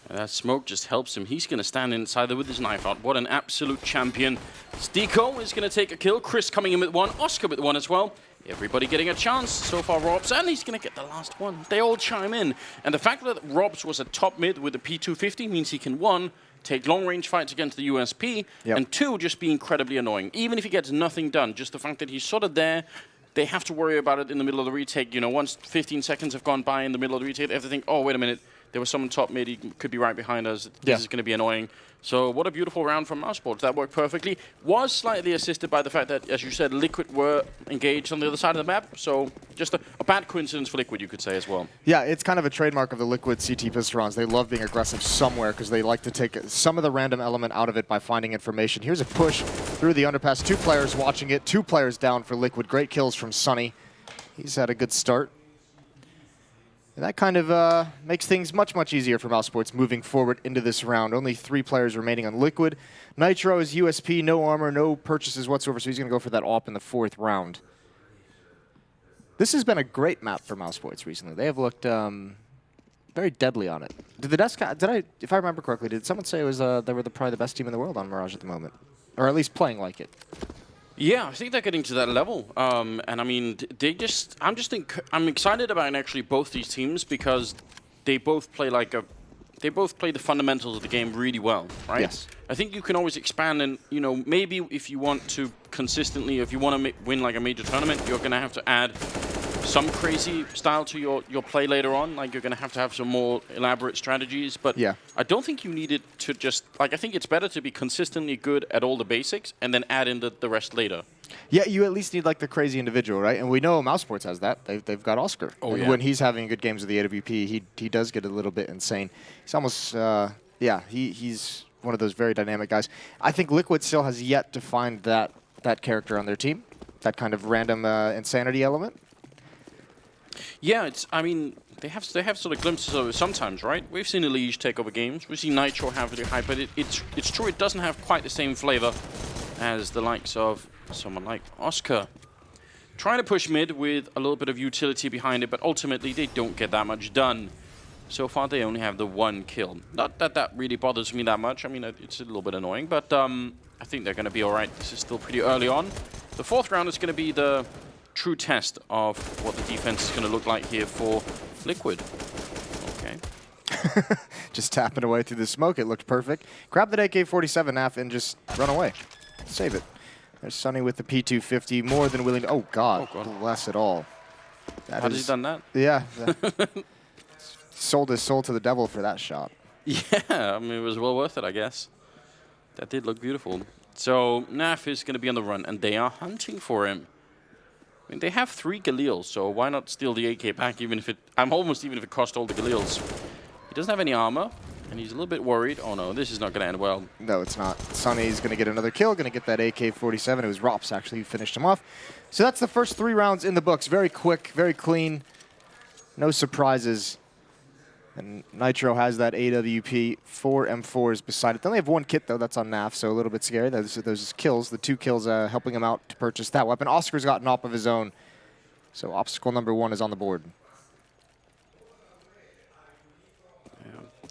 And that smoke just helps him. He's going to stand inside there with his knife out. What an absolute champion. Stiko is going to take a kill. Chris coming in with 1. Oscar with 1 as well. Everybody getting a chance. So far, Robs, and he's going to get the last one. They all chime in. And the fact that Robs was a top mid with the P250 means he can, 1, take long-range fights against the USP, and 2, just be incredibly annoying. Even if he gets nothing done, just the fact that he's sort of there, they have to worry about it in the middle of the retake. You know, once 15 seconds have gone by in the middle of the retake, they have to think, oh, wait a minute, there was someone top mid, he could be right behind us. This is going to be annoying. So what a beautiful round from mousesports. That worked perfectly. Was slightly assisted by the fact that, as you said, Liquid were engaged on the other side of the map. So just a bad coincidence for Liquid, you could say as well. Yeah, it's kind of a trademark of the Liquid CT Pistons. They love being aggressive somewhere because they like to take some of the random element out of it by finding information. Here's a push through the underpass. 2 players watching it. 2 players down for Liquid. Great kills from Sunny. He's had a good start. And that kind of makes things much, much easier for mousesports moving forward into this round. Only 3 players remaining on Liquid. Nitro is USP, no armor, no purchases whatsoever, so he's going to go for that AWP in the 4th round. This has been a great map for mousesports recently. They have looked very deadly on it. If I remember correctly, did someone say it was they were probably the best team in the world on Mirage at the moment? Or at least playing like it? Yeah, I think they're getting to that level, and I mean, I'm excited about actually both these teams because they both play the fundamentals of the game really well, right? Yes. I think you can always expand, and you know, maybe if you want to consistently, if you want to win like a major tournament, you're going to have to add some crazy style to your play later on. Like you're going to have some more elaborate strategies. But yeah. I don't think you need it to just like. I think it's better to be consistently good at all the basics and then add in the rest later. Yeah, you at least need like the crazy individual, right? And we know mousesports has that. They've got Oscar. Oh, and when he's having good games with the AWP, he does get a little bit insane. He's almost he's one of those very dynamic guys. I think Liquid still has yet to find that character on their team, that kind of random insanity element. Yeah, I mean, they have sort of glimpses of it sometimes, right? We've seen Elige take over games. We've seen Nitro have it high, but it's true it doesn't have quite the same flavor as the likes of someone like Oscar. Trying to push mid with a little bit of utility behind it, but ultimately they don't get that much done. So far they only have the 1 kill. Not that really bothers me that much. I mean, it's a little bit annoying, but I think they're going to be all right. This is still pretty early on. The 4th round is going to be the true test of what the defense is going to look like here for Liquid. Okay. Just tapping away through the smoke. It looked perfect. Grab that AK-47, Naf, and just run away. Save it. There's Sunny with the P250, more than willing to... Oh, God. Bless it all. How has he done that? Yeah. Sold his soul to the devil for that shot. Yeah, I mean, it was well worth it, I guess. That did look beautiful. So, Naf is going to be on the run, and they are hunting for him. I mean, they have 3 Galils, so why not steal the AK back, even if it cost all the Galils. He doesn't have any armor, and he's a little bit worried. Oh no, this is not going to end well. No, it's not. Sunny's going to get another kill, going to get that AK-47. It was Rops, actually, who finished him off. So that's the first 3 rounds in the books. Very quick, very clean. No surprises. And Nitro has that AWP, 4 M4s beside it. They only have 1 kit, though. That's on NAF, so a little bit scary. Those kills, the 2 kills helping him out to purchase that weapon. Oscar's got an op of his own. So obstacle number 1 is on the board.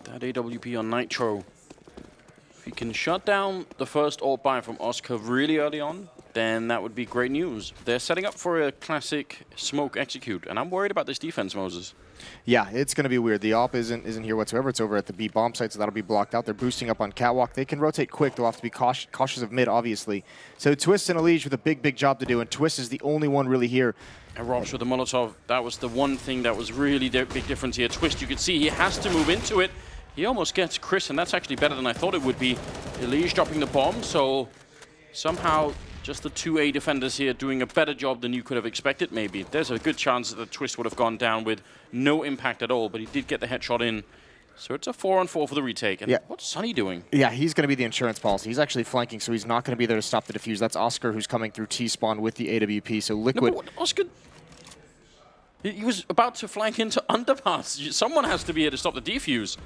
That AWP on Nitro. If he can shut down the first AWP buy from Oscar really early on, then that would be great news. They're setting up for a classic smoke execute, and I'm worried about this defense, Moses. Yeah, it's going to be weird. The AWP isn't here whatsoever. It's over at the B bomb site, so that'll be blocked out. They're boosting up on Catwalk. They can rotate quick. They'll have to be cautious of mid, obviously. So Twist and Elige with a big job to do, and Twist is the only one really here. And Robs with the Molotov, that was the one thing that was really the big difference here. Twist, you could see he has to move into it. He almost gets Chris, and that's actually better than I thought it would be. Elige dropping the bomb, so somehow just the 2A defenders here doing a better job than you could have expected, maybe. There's a good chance that the Twist would have gone down with no impact at all, but he did get the headshot in. So it's a 4-on-4 for the retake. And what's Sunny doing? Yeah, he's going to be the insurance policy. He's actually flanking, so he's not going to be there to stop the defuse. That's Oscar who's coming through T-spawn with the AWP, so Liquid... No, Oscar... He was about to flank into underpass. Someone has to be here to stop the defuse.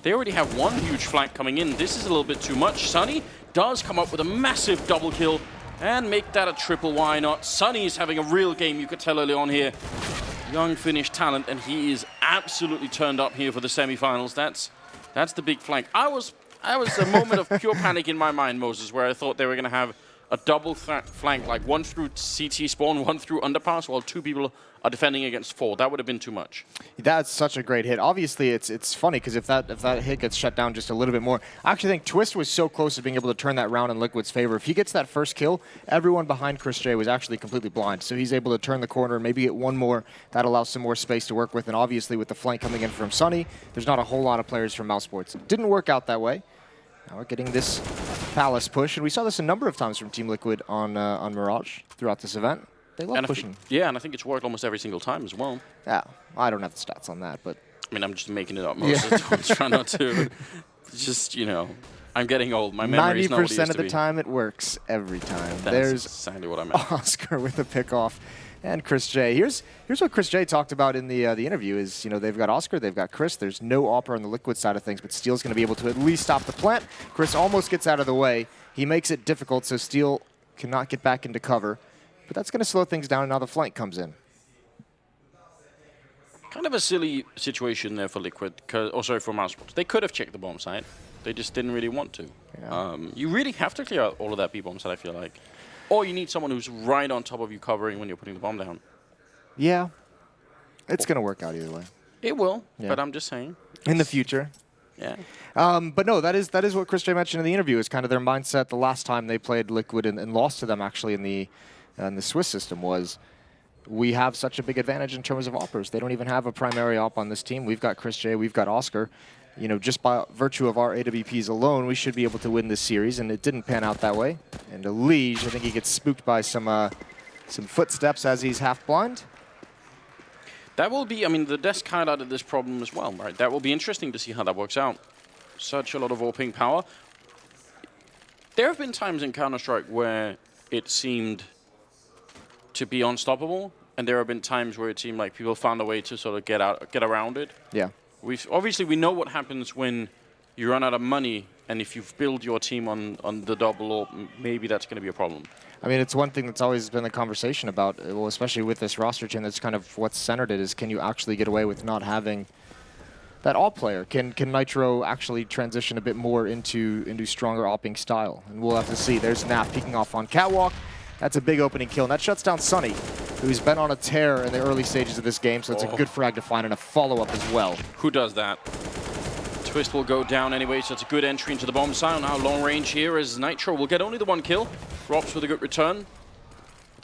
They already have one huge flank coming in. This is a little bit too much. Sunny does come up with a massive double kill and make that a triple. Why not? Sunny's having a real game, you could tell early on here. Young Finnish talent, and he is absolutely turned up here for the semifinals. That's the big flank. I was a moment of pure panic in my mind, Moses, where I thought they were going to have a double flank, like one through CT spawn, one through underpass, while two people are defending against four. That would have been too much. That's such a great hit. Obviously, it's funny because if that hit gets shut down just a little bit more, I actually think Twist was so close to being able to turn that round in Liquid's favor. If he gets that first kill, everyone behind Chris J was actually completely blind. So he's able to turn the corner and maybe get one more. That allows some more space to work with. And obviously, with the flank coming in from Sunny, there's not a whole lot of players from mousesports. Didn't work out that way. Now we're getting this Palace push, and we saw this a number of times from Team Liquid on Mirage throughout this event. They love pushing. Yeah, and I think it's worked almost every single time as well. Yeah, I don't have the stats on that, but... I mean, I'm just making it up most of the time. Try not to. Just, you know, I'm getting old. My memory is not what it used to be. 90% of the time, it works every time. That's There's exactly what I meant. Oscar with a pick-off. And Chris J. Here's what Chris J talked about in the interview is, you know, they've got Oscar, they've got Chris. There's no Opera on the Liquid side of things, but Steel's going to be able to at least stop the plant. Chris almost gets out of the way. He makes it difficult, so Steel cannot get back into cover. But that's going to slow things down, and now the flank comes in. Kind of a silly situation there for Liquid, for mousesports. They could have checked the bomb site. They just didn't really want to. Yeah. You really have to clear out all of that B-bomb site, I feel like. Or you need someone who's right on top of you covering when you're putting the bomb down. Yeah. It's going to work out either way. It will, but I'm just saying. In the future. Yeah. But no, that is what Chris J mentioned in the interview. Is kind of their mindset the last time they played Liquid and lost to them actually in the Swiss system was we have such a big advantage in terms of operas. They don't even have a primary op on this team. We've got Chris J, we've got Oscar. You know, just by virtue of our AWPs alone, we should be able to win this series, and it didn't pan out that way. And Elige, I think he gets spooked by some footsteps as he's half blind. That will be, I mean, the desk highlighted this problem as well, right? That will be interesting to see how that works out. Such a lot of AWPing power. There have been times in Counter-Strike where it seemed to be unstoppable, and there have been times where it seemed like people found a way to sort of get around it. Yeah. Obviously, we know what happens when you run out of money, and if you've built your team on the double, or maybe that's going to be a problem. I mean, it's one thing that's always been the conversation about, well, especially with this roster change, that's kind of what's centered it, is can you actually get away with not having that all player? Can Nitro actually transition a bit more into stronger opping style? And we'll have to see. There's Naf peeking off on Catwalk. That's a big opening kill, and that shuts down Sunny, who's been on a tear in the early stages of this game, so it's a good frag to find and a follow-up as well. Who does that? Twist will go down anyway, so it's a good entry into the bomb site. Now long range here as Nitro will get only the one kill. Drops with a good return.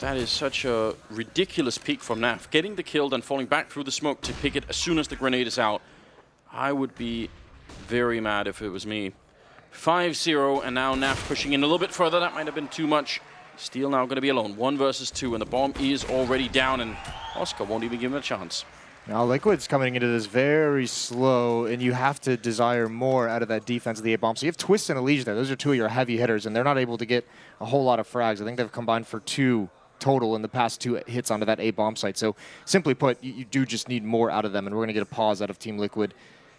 That is such a ridiculous peek from Naf. Getting the kill, then falling back through the smoke to pick it as soon as the grenade is out. I would be very mad if it was me. 5-0, and now Naf pushing in a little bit further. That might have been too much. Steel now going to be alone. 1 versus 2, and the bomb is already down, and Oscar won't even give him a chance. Now Liquid's coming into this very slow, and you have to desire more out of that defense of the A-bomb. So you have Twist and Elige there. Those are two of your heavy hitters, and they're not able to get a whole lot of frags. I think they've combined for 2 total in the past 2 hits onto that A-bomb site. So simply put, you do just need more out of them, and we're going to get a pause out of Team Liquid.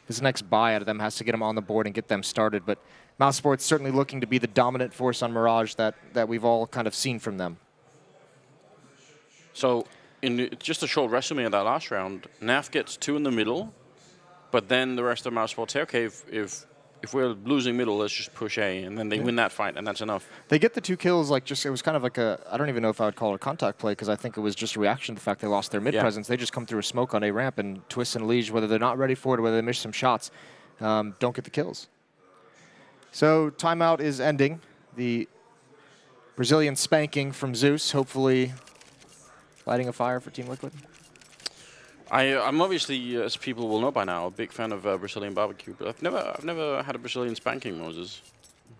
This next buy out of them has to get them on the board and get them started, but mousesports certainly looking to be the dominant force on Mirage that we've all kind of seen from them. So, in just a short resume of that last round, Naf gets 2 in the middle, But then the rest of mousesports say, okay, if we're losing middle, let's just push A, and then they win that fight, and that's enough. They get the 2 kills, like just it was kind of like a, I don't even know if I would call it a contact play, because I think it was just a reaction to the fact they lost their mid presence. They just come through a smoke on A ramp, and Twist and Liege, whether they're not ready for it or whether they miss some shots, don't get the kills. So timeout is ending. The Brazilian spanking from Zeus, hopefully lighting a fire for Team Liquid. I'm obviously, as people will know by now, a big fan of Brazilian barbecue, but I've never had a Brazilian spanking, Moses.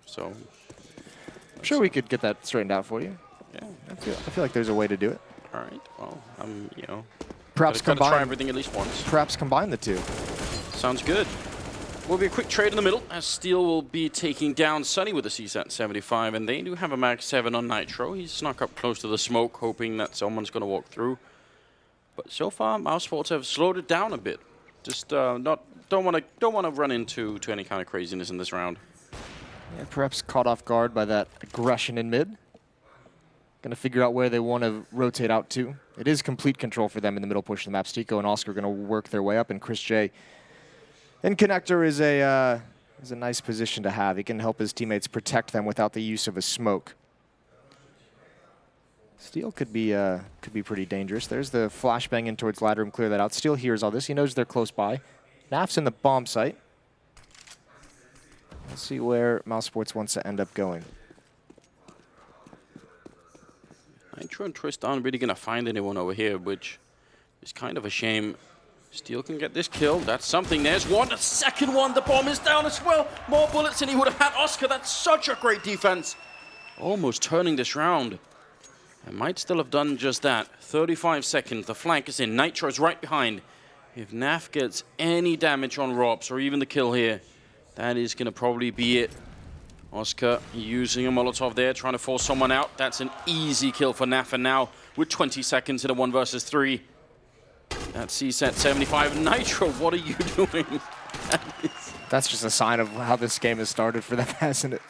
So I'm sure we could get that straightened out for you. Yeah, I feel like there's a way to do it. All right. Well, you know, perhaps gotta try everything at least once. Perhaps combine the 2. Sounds good. Will be a quick trade in the middle, as Steel will be taking down Sunny with a CSAT 75, and they do have a Max 7 on Nitro. He's snuck up close to the smoke, hoping that someone's going to walk through. But so far, mousesports have slowed it down a bit. Just don't want to run into any kind of craziness in this round. Yeah, perhaps caught off guard by that aggression in mid. Going to figure out where they want to rotate out to. It is complete control for them in the middle push of the map. Stico and Oscar are going to work their way up, and Chris J in connector is a nice position to have. He can help his teammates protect them without the use of a smoke. Steel could be pretty dangerous. There's the flashbang in towards ladder room, clear that out. Steel hears all this. He knows they're close by. Naf's in the bomb site. Let's see where mousesports wants to end up going. Nitro and Twist aren't really going to find anyone over here, which is kind of a shame. Steel can get this kill. That's something. There's one. A second one. The bomb is down as well. More bullets than he would have had. Oscar, that's such a great defense. Almost turning this round. And might still have done just that. 35 seconds. The flank is in. Nitro's right behind. If Naf gets any damage on Robs or even the kill here, that is going to probably be it. Oscar using a Molotov there, trying to force someone out. That's an easy kill for Naf. And now with 20 seconds in a 1 versus 3. That's CSAT 75. Nitro, what are you doing? That's just a sign of how this game has started for them, hasn't it?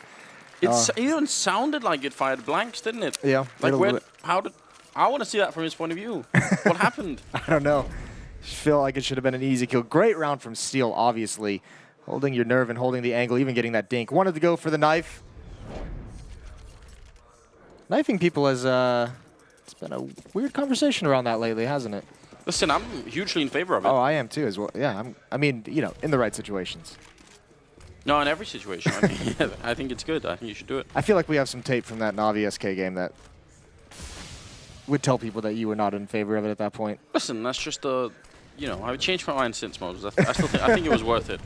It even sounded like it fired blanks, didn't it? Yeah. Like I want to see that from his point of view. What happened? I don't know. I feel like it should have been an easy kill. Great round from Steel, obviously. Holding your nerve and holding the angle, even getting that dink. Wanted to go for the knife. Knifing people has, it's been a weird conversation around that lately, hasn't it? Listen, I'm hugely in favor of it. Oh, I am too as well. Yeah, I mean, you know, in the right situations. No, in every situation. I think it's good. I think you should do it. I feel like we have some tape from that Navi SK game that would tell people that you were not in favor of it at that point. Listen, that's just a, you know, I've changed my mind since Moses. I think it was worth it.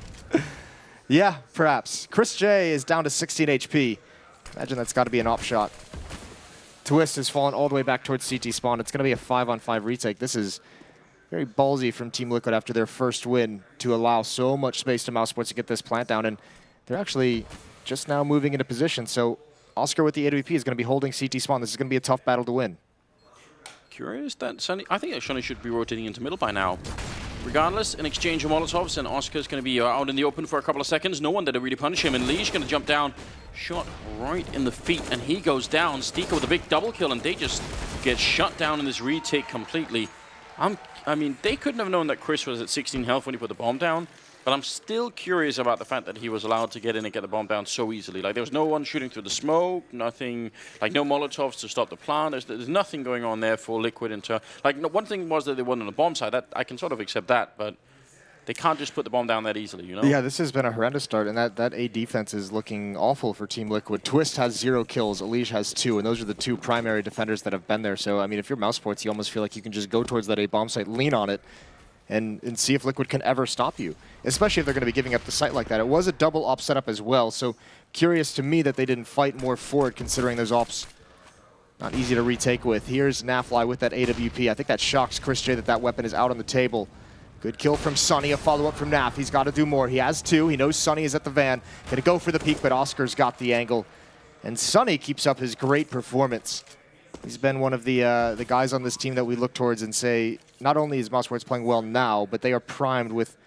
Yeah, perhaps. Chris J is down to 16 HP. Imagine that's got to be an op shot. Twist has fallen all the way back towards CT spawn. It's going to be a 5-on-5 retake. This is very ballsy from Team Liquid after their first win to allow so much space to mousesports to get this plant down. And they're actually just now moving into position. So Oscar with the AWP is going to be holding CT spawn. This is going to be a tough battle to win. Curious that Sunny, I think that Sunny should be rotating into middle by now. Regardless, an exchange of Molotovs, and Oscar's going to be out in the open for a couple of seconds. No one there to really punish him, and Lee's going to jump down. Shot right in the feet, and he goes down. Stika with a big double kill, and they just get shut down in this retake completely. I mean, they couldn't have known that Chris was at 16 health when he put the bomb down, but I'm still curious about the fact that he was allowed to get in and get the bomb down so easily. Like, there was no one shooting through the smoke, nothing, like no Molotovs to stop the plant. There's nothing going on there for Liquid into, like, one thing was that they weren't on the bomb side. That I can sort of accept that, but they can't just put the bomb down that easily, you know? Yeah, this has been a horrendous start, and that A defense is looking awful for Team Liquid. Twist has 0 kills, Elige has 2, and those are the 2 primary defenders that have been there. So, I mean, if you're mousesports, you almost feel like you can just go towards that A bomb site, lean on it, and see if Liquid can ever stop you, especially if they're going to be giving up the site like that. It was a double op setup as well, so curious to me that they didn't fight more for it, considering those ops not easy to retake with. Here's Nafly with that AWP. I think that shocks Chris J that weapon is out on the table. Good kill from Sunny, a follow-up from Naf. He's got to do more. He has 2. He knows Sunny is at the van. Going to go for the peek, but Oscar's got the angle. And Sunny keeps up his great performance. He's been one of the guys on this team that we look towards and say, not only is mousesports playing well now, but they are primed with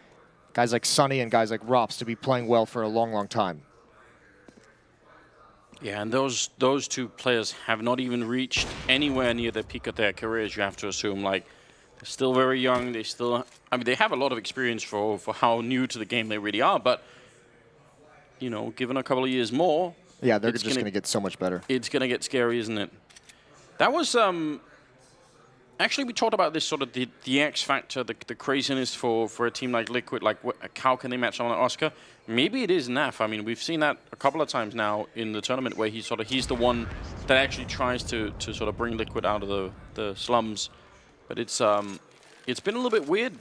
guys like Sunny and guys like Rops to be playing well for a long, long time. Yeah, and those 2 players have not even reached anywhere near the peak of their careers, you have to assume. Like, they're still very young. They still I mean, they have a lot of experience for how new to the game they really are, but, you know, given a couple of years more... Yeah, they're just going to get so much better. It's going to get scary, isn't it? That was... Actually, we talked about this sort of the X factor, the craziness for a team like Liquid. Like, how can they match someone like Oscar? Maybe it is Naf. I mean, we've seen that a couple of times now in the tournament where he's the one that actually tries to sort of bring Liquid out of the slums. But it's been a little bit weird.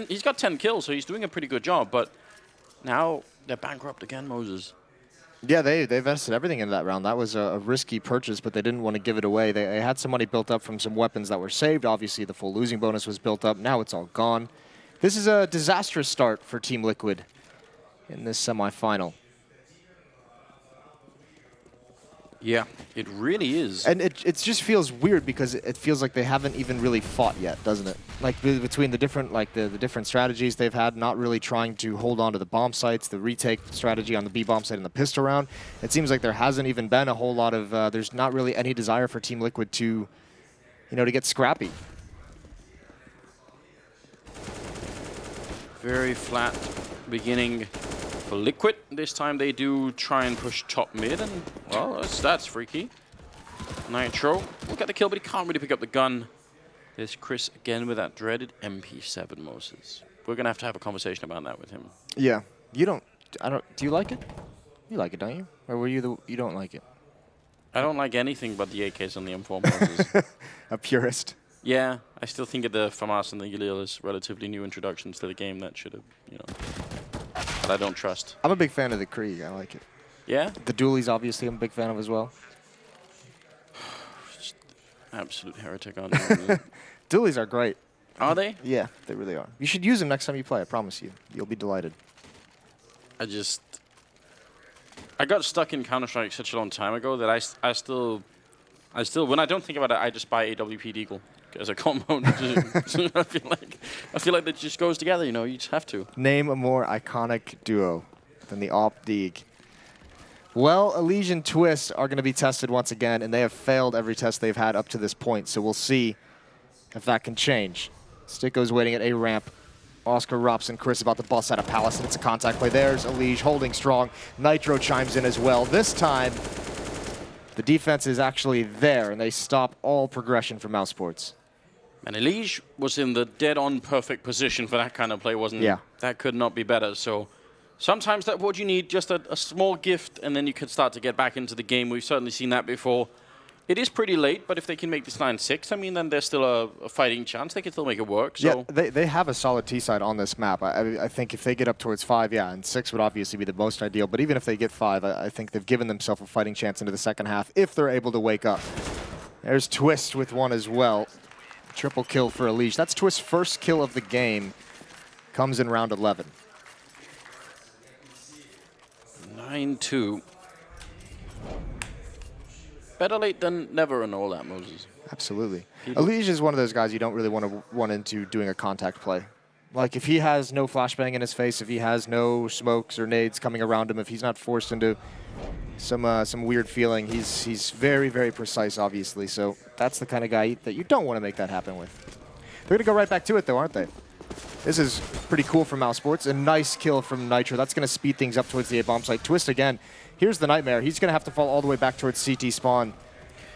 He's got 10 kills, so he's doing a pretty good job. But now they're bankrupt again, Moses. Yeah, they invested everything into that round. That was a risky purchase, but they didn't want to give it away. They had some money built up from some weapons that were saved. Obviously, the full losing bonus was built up. Now it's all gone. This is a disastrous start for Team Liquid in this semifinal. Yeah, it really is. And it just feels weird because it feels like they haven't even really fought yet, doesn't it? Like between the different the different strategies they've had, not really trying to hold on to the bomb sites, the retake strategy on the B bomb site and the pistol round. It seems like there hasn't even been a whole lot of there's not really any desire for Team Liquid to, you know, to get scrappy. Very flat beginning for Liquid. This time they do try and push top mid, and well, that's freaky. Nitro will get the kill, but he can't really pick up the gun. There's Chris again with that dreaded MP7, Moses. We're gonna have to have a conversation about that with him. Yeah, do you like it? You like it, don't you? Or were you you don't like it? I don't like anything but the AKs and the M4 Moses. A purist. Yeah, I still think of the FAMAS and the Galil as relatively new introductions to the game that should have, you know, that I don't trust. I'm a big fan of the Krieg. I like it. Yeah? The dualies, obviously, I'm a big fan of as well. Just absolute heretic on them. Dualies are great. Are they? Yeah, they really are. You should use them next time you play, I promise you. You'll be delighted. I got stuck in Counter-Strike such a long time ago that I still, when I don't think about it, I just buy AWP Deagle as a combo. I feel like that just goes together, you know, you just have to. Name a more iconic duo than the Op Deeg. Well, Elysian Twist are going to be tested once again, and they have failed every test they've had up to this point, so we'll see if that can change. Sticko's waiting at A ramp. Oscar Robson, Chris about to bust out of Palace, and it's a contact play. There's Elige holding strong. Nitro chimes in as well. This time, the defense is actually there, and they stop all progression from mousesports. And Elige was in the dead-on perfect position for that kind of play, wasn't he? Yeah. That could not be better. So sometimes that's what you need, just a small gift, and then you could start to get back into the game. We've certainly seen that before. It is pretty late, but if they can make this 9-6, I mean, then there's still a fighting chance. They can still make it work. So. Yeah, they have a solid T-side on this map. I think if they get up towards 5, yeah, and 6 would obviously be the most ideal. But even if they get 5, I think they've given themselves a fighting chance into the second half if they're able to wake up. There's Twist with one as well. Triple kill for Elige. That's Twist's first kill of the game. Comes in round 11. 9-2. Better late than never and all that, Moses. Absolutely. Elige is one of those guys you don't really want to run into doing a contact play. Like, if he has no flashbang in his face, if he has no smokes or nades coming around him, if he's not forced into some weird feeling, he's very, very precise, obviously. So that's the kind of guy that you don't want to make that happen with. They're going to go right back to it, though, aren't they? This is pretty cool from mousesports. A nice kill from Nitro. That's going to speed things up towards the A-bomb site. Twist again. Here's the Nightmare. He's going to have to fall all the way back towards CT spawn.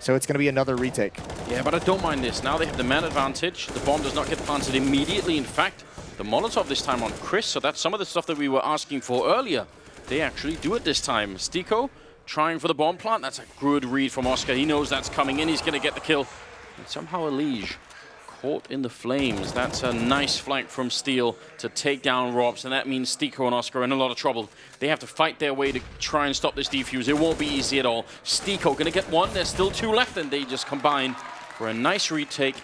So it's going to be another retake. Yeah, but I don't mind this. Now they have the man advantage. The bomb does not get planted immediately. In fact, the Molotov this time on Chris. So that's some of the stuff that we were asking for earlier. They actually do it this time. Stiko trying for the bomb plant. That's a good read from Oscar. He knows that's coming in. He's going to get the kill. And somehow Elige caught in the flames. That's a nice flank from Steel to take down Robs, and that means Stiko and Oscar are in a lot of trouble. They have to fight their way to try and stop this defuse. It won't be easy at all. Stiko gonna get one. There's still 2 left, and they just combine for a nice retake.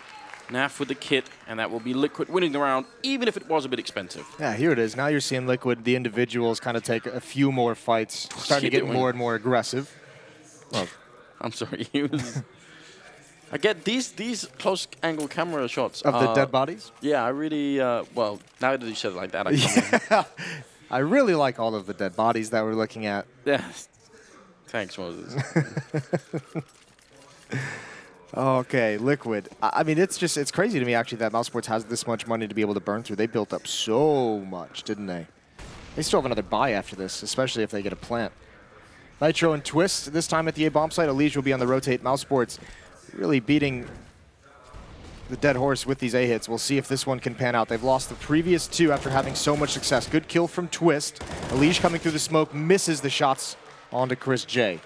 Naf with the kit, and that will be Liquid winning the round, even if it was a bit expensive. Yeah, here it is. Now you're seeing Liquid, the individuals, kind of take a few more fights, starting to get more and more aggressive. Well, I'm sorry. He was... I get these close angle camera shots of the dead bodies. Yeah, I really well, now that you said it like that, I really like all of the dead bodies that we're looking at. Yeah, thanks, Moses. Okay, Liquid. I mean, it's crazy to me, actually, that mousesports has this much money to be able to burn through. They built up so much, didn't they? They still have another buy after this, especially if they get a plant. Nitro and Twist, this time at the A bomb site. Elige will be on the rotate. Mousesports really beating the dead horse with these A hits. We'll see if this one can pan out. They've lost the previous two after having so much success. Good kill from Twist. Elige coming through the smoke, misses the shots onto Chris J.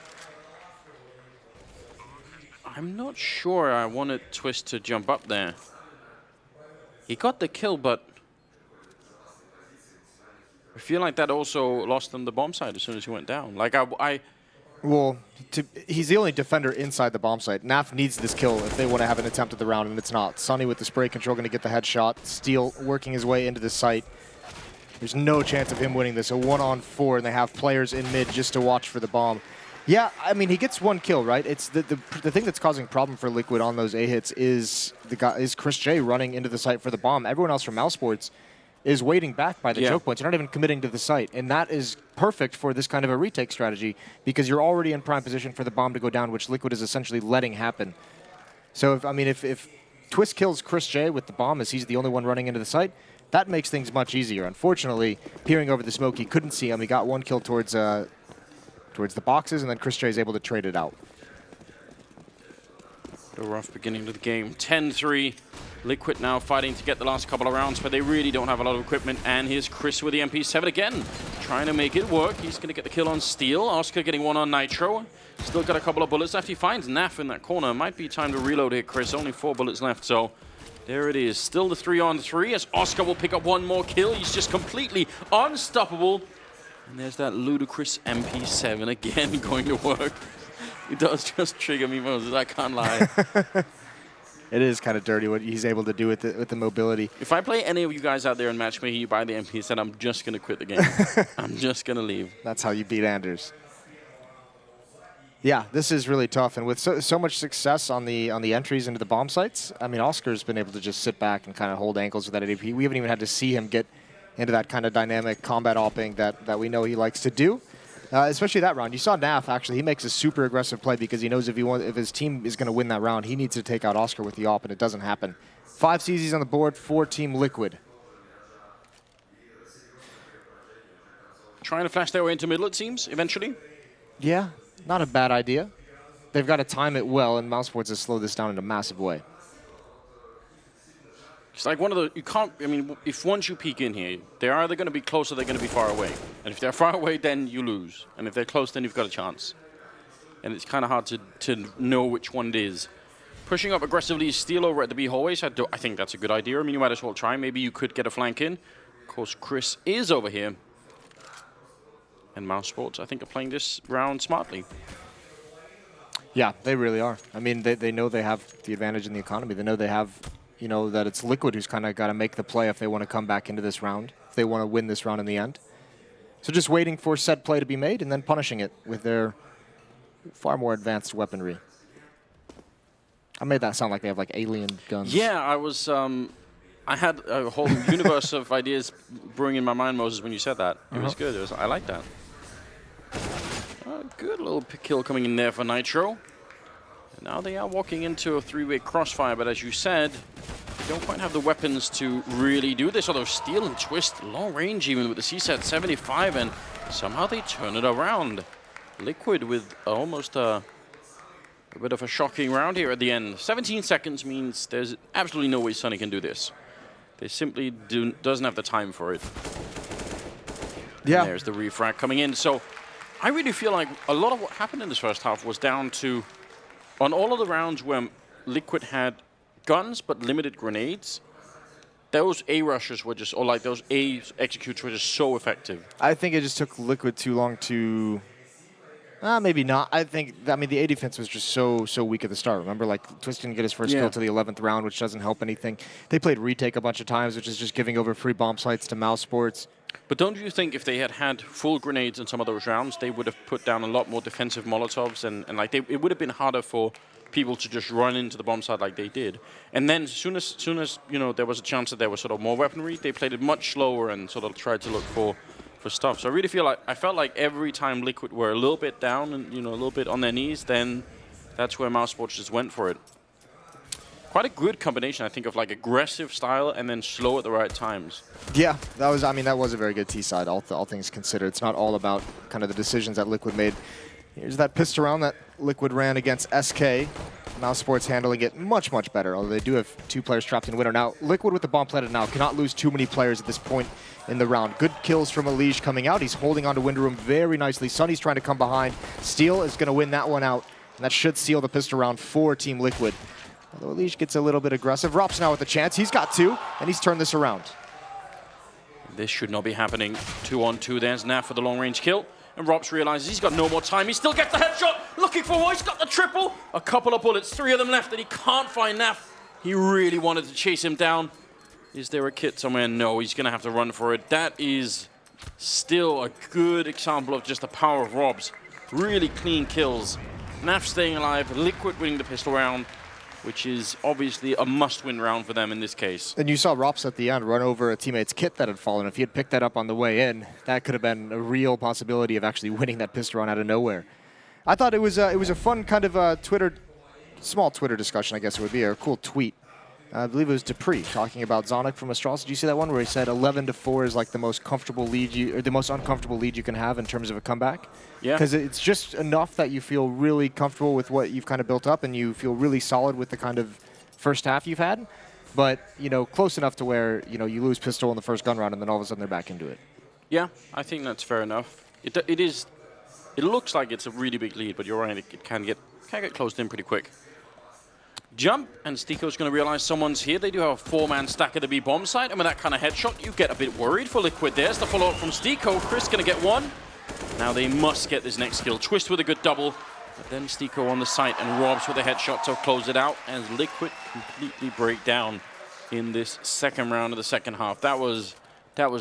I'm not sure I wanted Twist to jump up there. He got the kill, but I feel like that also lost them the bomb site as soon as he went down. Like Well, he's the only defender inside the bomb site. Naf needs this kill if they want to have an attempt at the round, and it's not. Sunny with the spray control going to get the headshot. Steel working his way into the site. There's no chance of him winning this. A 1-on-4, and they have players in mid just to watch for the bomb. Yeah, I mean, he gets one kill, right? It's the thing that's causing problem for Liquid on those A hits is Chris J running into the site for the bomb. Everyone else from mousesports is waiting back by the choke points. You're not even committing to the site. And that is perfect for this kind of a retake strategy because you're already in prime position for the bomb to go down, which Liquid is essentially letting happen. So, if Twist kills Chris J with the bomb as he's the only one running into the site, that makes things much easier. Unfortunately, peering over the smoke, he couldn't see him. He got one kill towards the boxes, and then Chris J is able to trade it out. A rough beginning to the game. 10-3. Liquid now fighting to get the last couple of rounds, but they really don't have a lot of equipment. And here's Chris with the MP7 again, trying to make it work. He's going to get the kill on Steel. Oscar getting one on Nitro. Still got a couple of bullets left. He finds Naf in that corner. Might be time to reload here, Chris. Only 4 bullets left, so there it is. Still the 3-on-3 as Oscar will pick up one more kill. He's just completely unstoppable. And there's that ludicrous MP7 again going to work. It does just trigger me, Moses. I can't lie. It is kind of dirty what he's able to do with the mobility. If I play any of you guys out there in matchmaking, you buy the MP7, I'm just going to quit the game. I'm just going to leave. That's how you beat Anders. Yeah, this is really tough. And with so much success on the entries into the bomb sites, I mean, Oscar's been able to just sit back and kind of hold ankles with that ADP. We haven't even had to see him get into that kind of dynamic combat opping that we know he likes to do. Especially that round. You saw Naf, actually. He makes a super aggressive play because he knows if his team is going to win that round, he needs to take out Oscar with the op, and it doesn't happen. 5 CZs on the board for Team Liquid. Trying to flash their way into middle, it seems, eventually. Yeah, not a bad idea. They've got to time it well, and mousesports has slowed this down in a massive way. It's like one of the, you can't, I mean, if once you peek in here, they're either going to be close or they're going to be far away. And if they're far away, then you lose. And if they're close, then you've got a chance. And it's kind of hard to know which one it is. Pushing up aggressively, Steel over at the B hallways, I think that's a good idea. I mean, you might as well try. Maybe you could get a flank in. Of course, Chris is over here. And mousesports, I think, are playing this round smartly. Yeah, they really are. I mean, they know they have the advantage in the economy. They know they have, you know, that it's Liquid who's kind of got to make the play if they want to come back into this round, if they want to win this round in the end. So just waiting for set play to be made and then punishing it with their far more advanced weaponry. I made that sound like they have like alien guns. Yeah, I had a whole universe of ideas brewing in my mind, Moses, when you said that. It was good. I like that. Good little kill coming in there for Nitro. And now they are walking into a 3-way crossfire, but as you said, they don't quite have the weapons to really do this. Although Steel and Twist, long range even with the CSAT 75, and somehow they turn it around. Liquid with almost a bit of a shocking round here at the end. 17 seconds means there's absolutely no way Sunny can do this. They simply doesn't have the time for it. Yeah. And there's the refrag coming in. So I really feel like a lot of what happened in this first half was down to, on all of the rounds where Liquid had guns but limited grenades, those A rushers were just, or like those A executes were just so effective. I think it just took Liquid too long to... maybe not. I mean, the A defense was just so weak at the start. Remember, like, Twist didn't get his first kill to the 11th round, which doesn't help anything. They played retake a bunch of times, which is just giving over free bomb sites to mousesports. But don't you think if they had full grenades in some of those rounds, they would have put down a lot more defensive Molotovs, and like it would have been harder for people to just run into the bomb site like they did. And then as soon as you know there was a chance that there was sort of more weaponry, they played it much slower and sort of tried to look for stuff. So I really felt like every time Liquid were a little bit down and a little bit on their knees, then that's where mousesports just went for it. quite a good combination, I think, of like aggressive style and then slow at the right times. Yeah, that was a very good T-side, all things considered. It's not all about kind of the decisions that Liquid made. Here's that pistol round that Liquid ran against SK. mousesports handling it much, much better, although they do have 2 players trapped in winner. Now, Liquid with the bomb planted now cannot lose too many players at this point in the round. Good kills from Elige coming out. He's holding on to window room very nicely. Sunny's trying to come behind. Steel is going to win that one out, and that should seal the pistol round for Team Liquid. Although Elige gets a little bit aggressive. Rops now with a chance. He's got 2, and he's turned this around. This should not be happening. 2-on-2. There's Naf for the long-range kill. And Rops realizes he's got no more time. He still gets the headshot. Looking for more. He's got the triple. A couple of bullets. 3 of them left, and he can't find Naf. He really wanted to chase him down. Is there a kit somewhere? No, he's going to have to run for it. That is still a good example of just the power of Robs. Really clean kills. Naf staying alive. Liquid winning the pistol round, which is obviously a must-win round for them in this case. And you saw Rops at the end run over a teammate's kit that had fallen. If he had picked that up on the way in, that could have been a real possibility of actually winning that pistol run out of nowhere. I thought it was a fun kind of small Twitter discussion, I guess it would be, or a cool tweet. I believe it was Dupree talking about Zonic from Astralis. Did you see that one where he said 11-4 is like the most comfortable lead or the most uncomfortable lead you can have in terms of a comeback? Yeah. Because it's just enough that you feel really comfortable with what you've kind of built up, and you feel really solid with the kind of first half you've had. But close enough to where you lose pistol in the first gun round, and then all of a sudden they're back into it. Yeah, I think that's fair enough. It looks like it's a really big lead, but you're right. It can get closed in pretty quick. Jump, and Stiko's going to realize someone's here. They do have a 4-man stack at the B bomb site, and with that kind of headshot, you get a bit worried for Liquid. There's the follow-up from Stiko. Chris going to get 1. Now they must get this next kill. Twist with a good double, but then Stiko on the site and Robs with a headshot to close it out, as Liquid completely break down in this second round of the second half. That was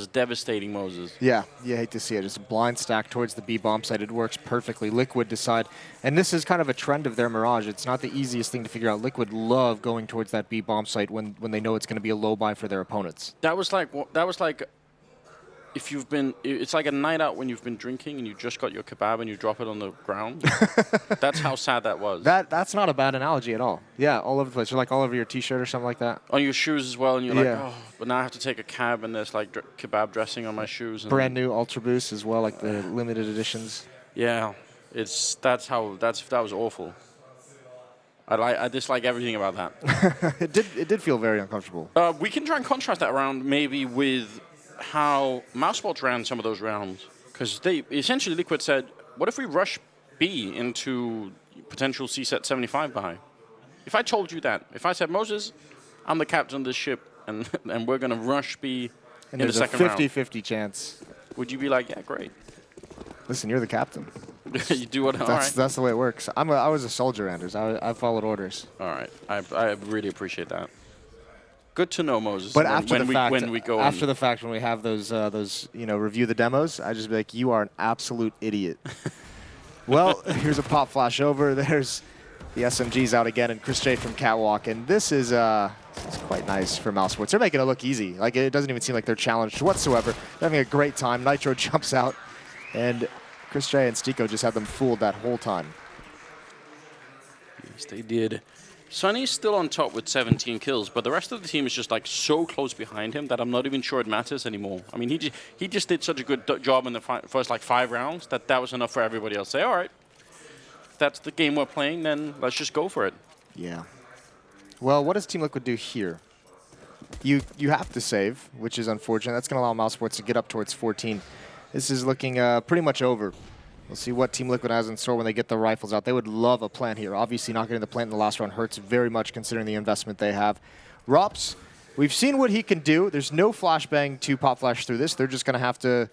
devastating, Moses. Yeah, you hate to see it. Just a blind stack towards the B bomb site. It works perfectly. Liquid decide, and this is kind of a trend of their Mirage. It's not the easiest thing to figure out. Liquid love going towards that B bomb site when they know it's going to be a low buy for their opponents. That was like if you've been, it's like a night out when you've been drinking and you just got your kebab and you drop it on the ground. That's how sad that was. That's not a bad analogy at all. Yeah, all over the place. You're like all over your T-shirt or something like that. On your shoes as well, and you're like, oh, but now I have to take a cab and there's like kebab dressing on my shoes. And brand new Ultra Boost as well, like the limited editions. Yeah, that was awful. I dislike everything about that. It did feel very uncomfortable. We can try and contrast that round maybe with how mousesports ran some of those rounds, because they essentially Liquid said, what if we rush B into potential C-set 75 behind? If I told you that, if I said, Moses, I'm the captain of this ship and we're going to rush B in the second round. There's a 50-50 chance. Would you be like, yeah, great? Listen, you're the captain. You do what? That's the way it works. I was a soldier, Anders. I followed orders. All right. I really appreciate that. Good to know, Moses. But after the fact, when we have those review the demos, I just be like, you are an absolute idiot. Well, here's a pop flash over. There's the SMGs out again, and Chris J from Catwalk, and this is quite nice for mousesports. They're making it look easy. Like, it doesn't even seem like they're challenged whatsoever. They're having a great time. Nitro jumps out, and Chris J and Stiko just had them fooled that whole time. Yes, they did. Sunny's still on top with 17 kills, but the rest of the team is just like so close behind him that I'm not even sure it matters anymore. I mean, he just did such a good job in the first like 5 rounds that was enough for everybody else to say, all right, if that's the game we're playing, then let's just go for it. Yeah. Well, what does Team Liquid do here? You have to save, which is unfortunate. That's going to allow mousesports to get up towards 14. This is looking pretty much over. We'll see what Team Liquid has in store when they get the rifles out. They would love a plant here. Obviously, not getting the plant in the last round hurts very much considering the investment they have. Rops, we've seen what he can do. There's no flashbang to pop flash through this. They're just going to have to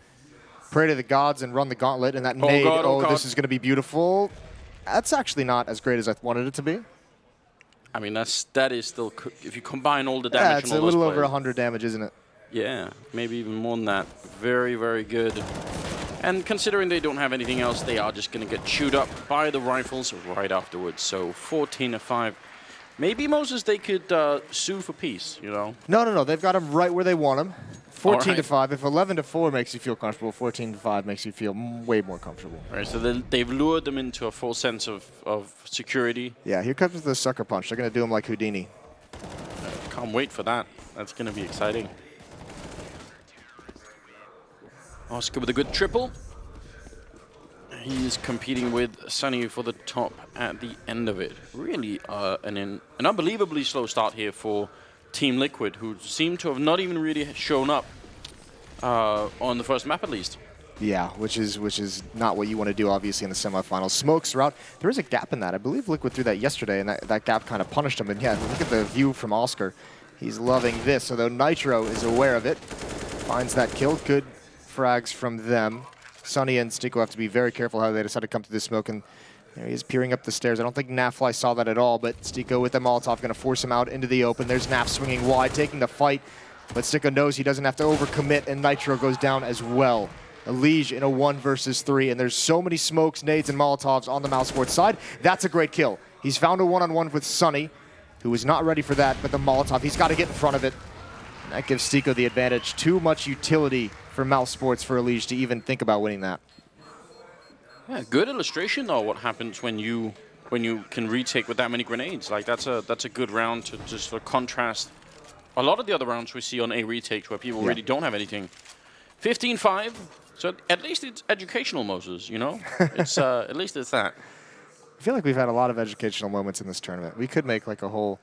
pray to the gods and run the gauntlet. And that nade, God. This is going to be beautiful. That's actually not as great as I wanted it to be. I mean, that is still, if you combine all the damage. Yeah, it's a little over 100 damage, isn't it? Yeah, maybe even more than that. Very, very good. And considering they don't have anything else, they are just going to get chewed up by the rifles right afterwards. So 14-5. Maybe, Moses, they could sue for peace, you know? No. They've got them right where they want them. 14-5. If 11-4 makes you feel comfortable, 14-5 makes you feel way more comfortable. All right, so they've lured them into a full sense of security. Yeah, here comes the sucker punch. They're going to do him like Houdini. Can't wait for that. That's going to be exciting. Oscar with a good triple. He's competing with Sunny for the top at the end of it. Really an unbelievably slow start here for Team Liquid, who seem to have not even really shown up on the first map at least. Yeah, which is not what you want to do, obviously, in the semifinals. Smokes are out. There is a gap in that. I believe Liquid threw that yesterday, and that gap kind of punished him. And yeah, look at the view from Oscar. He's loving this, although Nitro is aware of it. Finds that kill. Good frags from them. Sunny and Stico have to be very careful how they decide to come through the smoke, and there he is peering up the stairs. I don't think Nafly saw that at all, but Stico with the Molotov going to force him out into the open. There's Naf swinging wide, taking the fight, but Stico knows he doesn't have to overcommit, and Nitro goes down as well. Elige in a 1 versus 3, and there's so many smokes, nades, and Molotovs on the mousesports side. That's a great kill. He's found a one-on-one with Sunny, who is not ready for that, but the Molotov, he's got to get in front of it. And that gives Stico the advantage. Too much utility for mousesports for Elige to even think about winning that. Yeah, good illustration though. What happens when you can retake with that many grenades? Like that's a good round to just sort of contrast a lot of the other rounds we see on a retake where people really don't have anything. 15-5. So at least it's educational, Moses. You know, it's at least it's that. I feel like we've had a lot of educational moments in this tournament. We could make like a whole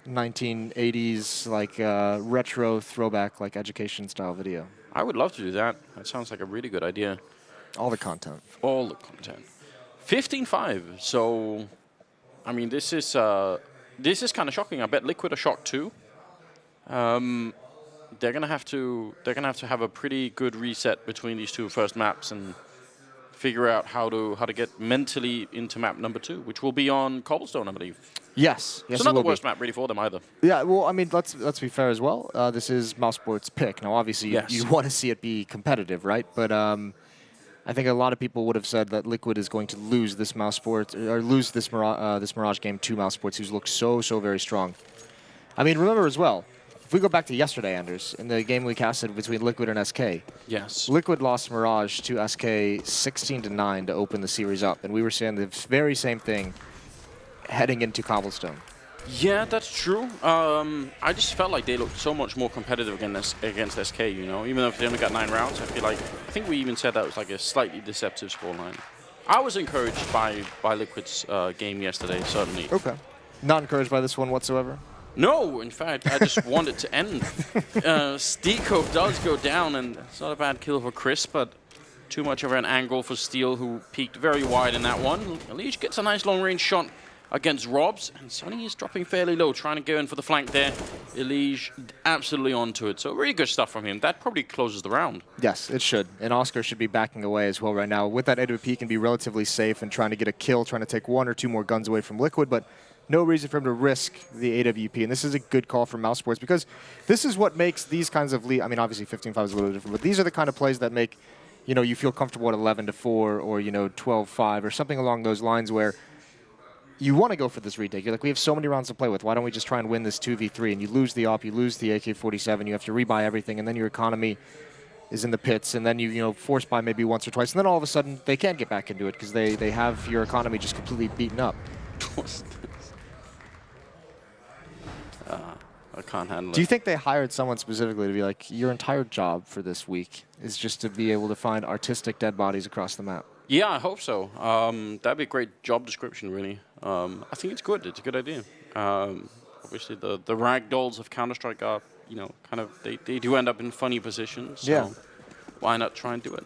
1980s like retro throwback like education style video. I would love to do that. That sounds like a really good idea. All the content. All the content. 15-5. So, I mean, this is kind of shocking. I bet Liquid are shocked too. They're gonna have to have a pretty good reset between these two first maps and figure out how to get mentally into map number 2, which will be on Cobblestone, I believe. Yes. It's not the worst map really for them either. Yeah, well, I mean, let's be fair as well. This is mousesports' pick. Now, obviously, you want to see it be competitive, right? But I think a lot of people would have said that Liquid is going to lose this mousesports or lose this Mirage game to mousesports, who's looked so very strong. I mean, remember as well, if we go back to yesterday, Anders, in the game we casted between Liquid and SK. Yes. Liquid lost Mirage to SK 16-9 to open the series up, and we were saying the very same thing heading into Cobblestone. Yeah, that's true. I just felt like they looked so much more competitive against SK, you know, even though they only got 9 rounds. I think we even said that was like a slightly deceptive scoreline. I was encouraged by Liquid's game yesterday, certainly. Okay. Not encouraged by this one whatsoever? No, in fact, I just want it to end. Stico does go down, and it's not a bad kill for Chris, but too much of an angle for Steel, who peeked very wide in that one. Elige gets a nice long-range shot against Robs, and Sunny is dropping fairly low, trying to go in for the flank there. Elige absolutely onto it, so really good stuff from him. That probably closes the round. Yes, it should, and Oscar should be backing away as well right now. With that AWP, he can be relatively safe and trying to get a kill, trying to take 1 or 2 more guns away from Liquid, but no reason for him to risk the AWP, and this is a good call from mousesports because this is what makes these kinds of I mean, obviously 15-5 is a little different, but these are the kind of plays that make, you know, you feel comfortable at 11-4 or, you know, 12-5 or something along those lines where you want to go for this retake. You're like, we have so many rounds to play with. Why don't we just try and win this 2v3? And you lose the AWP, you lose the AK-47, you have to rebuy everything, and then your economy is in the pits, and then you force buy maybe once or twice, and then all of a sudden they can't get back into it because they have your economy just completely beaten up. I can't handle it. Do you think they hired someone specifically to be like, your entire job for this week is just to be able to find artistic dead bodies across the map? Yeah, I hope so. That'd be a great job description, really. I think it's good. It's a good idea. Obviously, the ragdolls of Counter-Strike are, you know, kind of, they do end up in funny positions. So why not try and do it?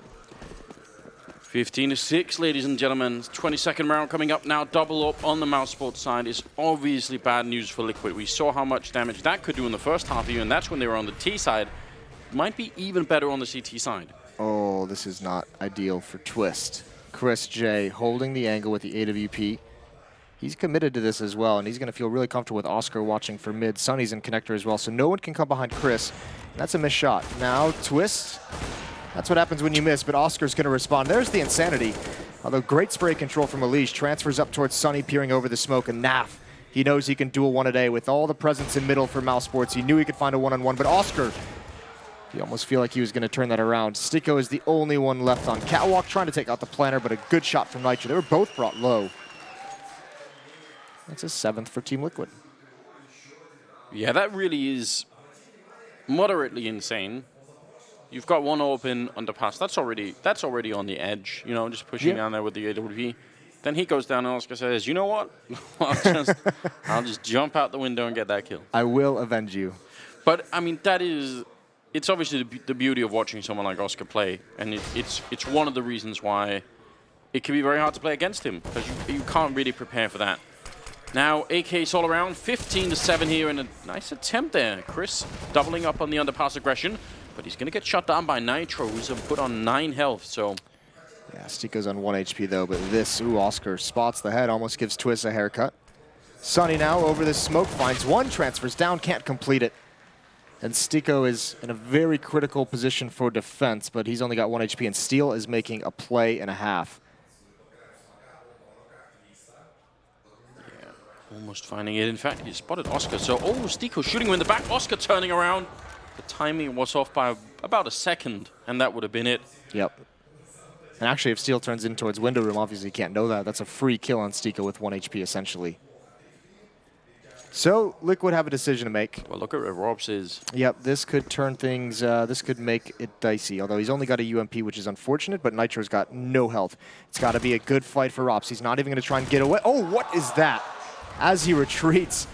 15-6, ladies and gentlemen. 22nd round coming up now. Double up on the mousesports side is obviously bad news for Liquid. We saw how much damage that could do in the first half, even that's when they were on the T side. Might be even better on the CT side. Oh, this is not ideal for Twist. Chris J holding the angle with the AWP. He's committed to this as well, and he's going to feel really comfortable with Oscar watching for mid. Sunny's in connector as well, so no one can come behind Chris. That's a missed shot. Now, Twist. That's what happens when you miss, but Oscar's going to respond. There's the insanity. Although great spray control from Elige. Transfers up towards Sunny, peering over the smoke, and Naf. He knows he can duel 1 a day with all the presence in middle for mousesports. He knew he could find a one-on-one, but Oscar, you almost feel like he was going to turn that around. Stico is the only one left on Catwalk, trying to take out the planter, but a good shot from Nitro. They were both brought low. That's a 7th for Team Liquid. Yeah, that really is moderately insane. You've got one open underpass. That's already on the edge. You know, just pushing down there with the AWP. Then he goes down and Oscar says, "You know what? I'll just jump out the window and get that kill. I will avenge you." But I mean, it's obviously the beauty of watching someone like Oscar play, and it's one of the reasons why it can be very hard to play against him, because you can't really prepare for that. Now, AK's all around, 15-7 here, and a nice attempt there. Chris doubling up on the underpass aggression, but he's going to get shot down by Nitro, who's put on 9 health, so... Yeah, Stiko's on 1 HP though, but Oscar spots the head, almost gives Twist a haircut. Sunny now over the smoke, finds one, transfers down, can't complete it. And Stiko is in a very critical position for defense, but he's only got 1 HP, and Steel is making a play and a half. Almost finding it. In fact, he spotted Oscar. So, Stiko shooting him in the back. Oscar turning around. The timing was off by about a second, and that would have been it. Yep. And actually, if Steel turns in towards window room, obviously you can't know that. That's a free kill on Stiko with 1 HP, essentially. So, Liquid have a decision to make. Well, look at where Robs is. Yep, this could turn things, this could make it dicey. Although he's only got a UMP, which is unfortunate, but Nitro's got no health. It's got to be a good fight for Robs. He's not even going to try and get away. Oh, what is that? As he retreats,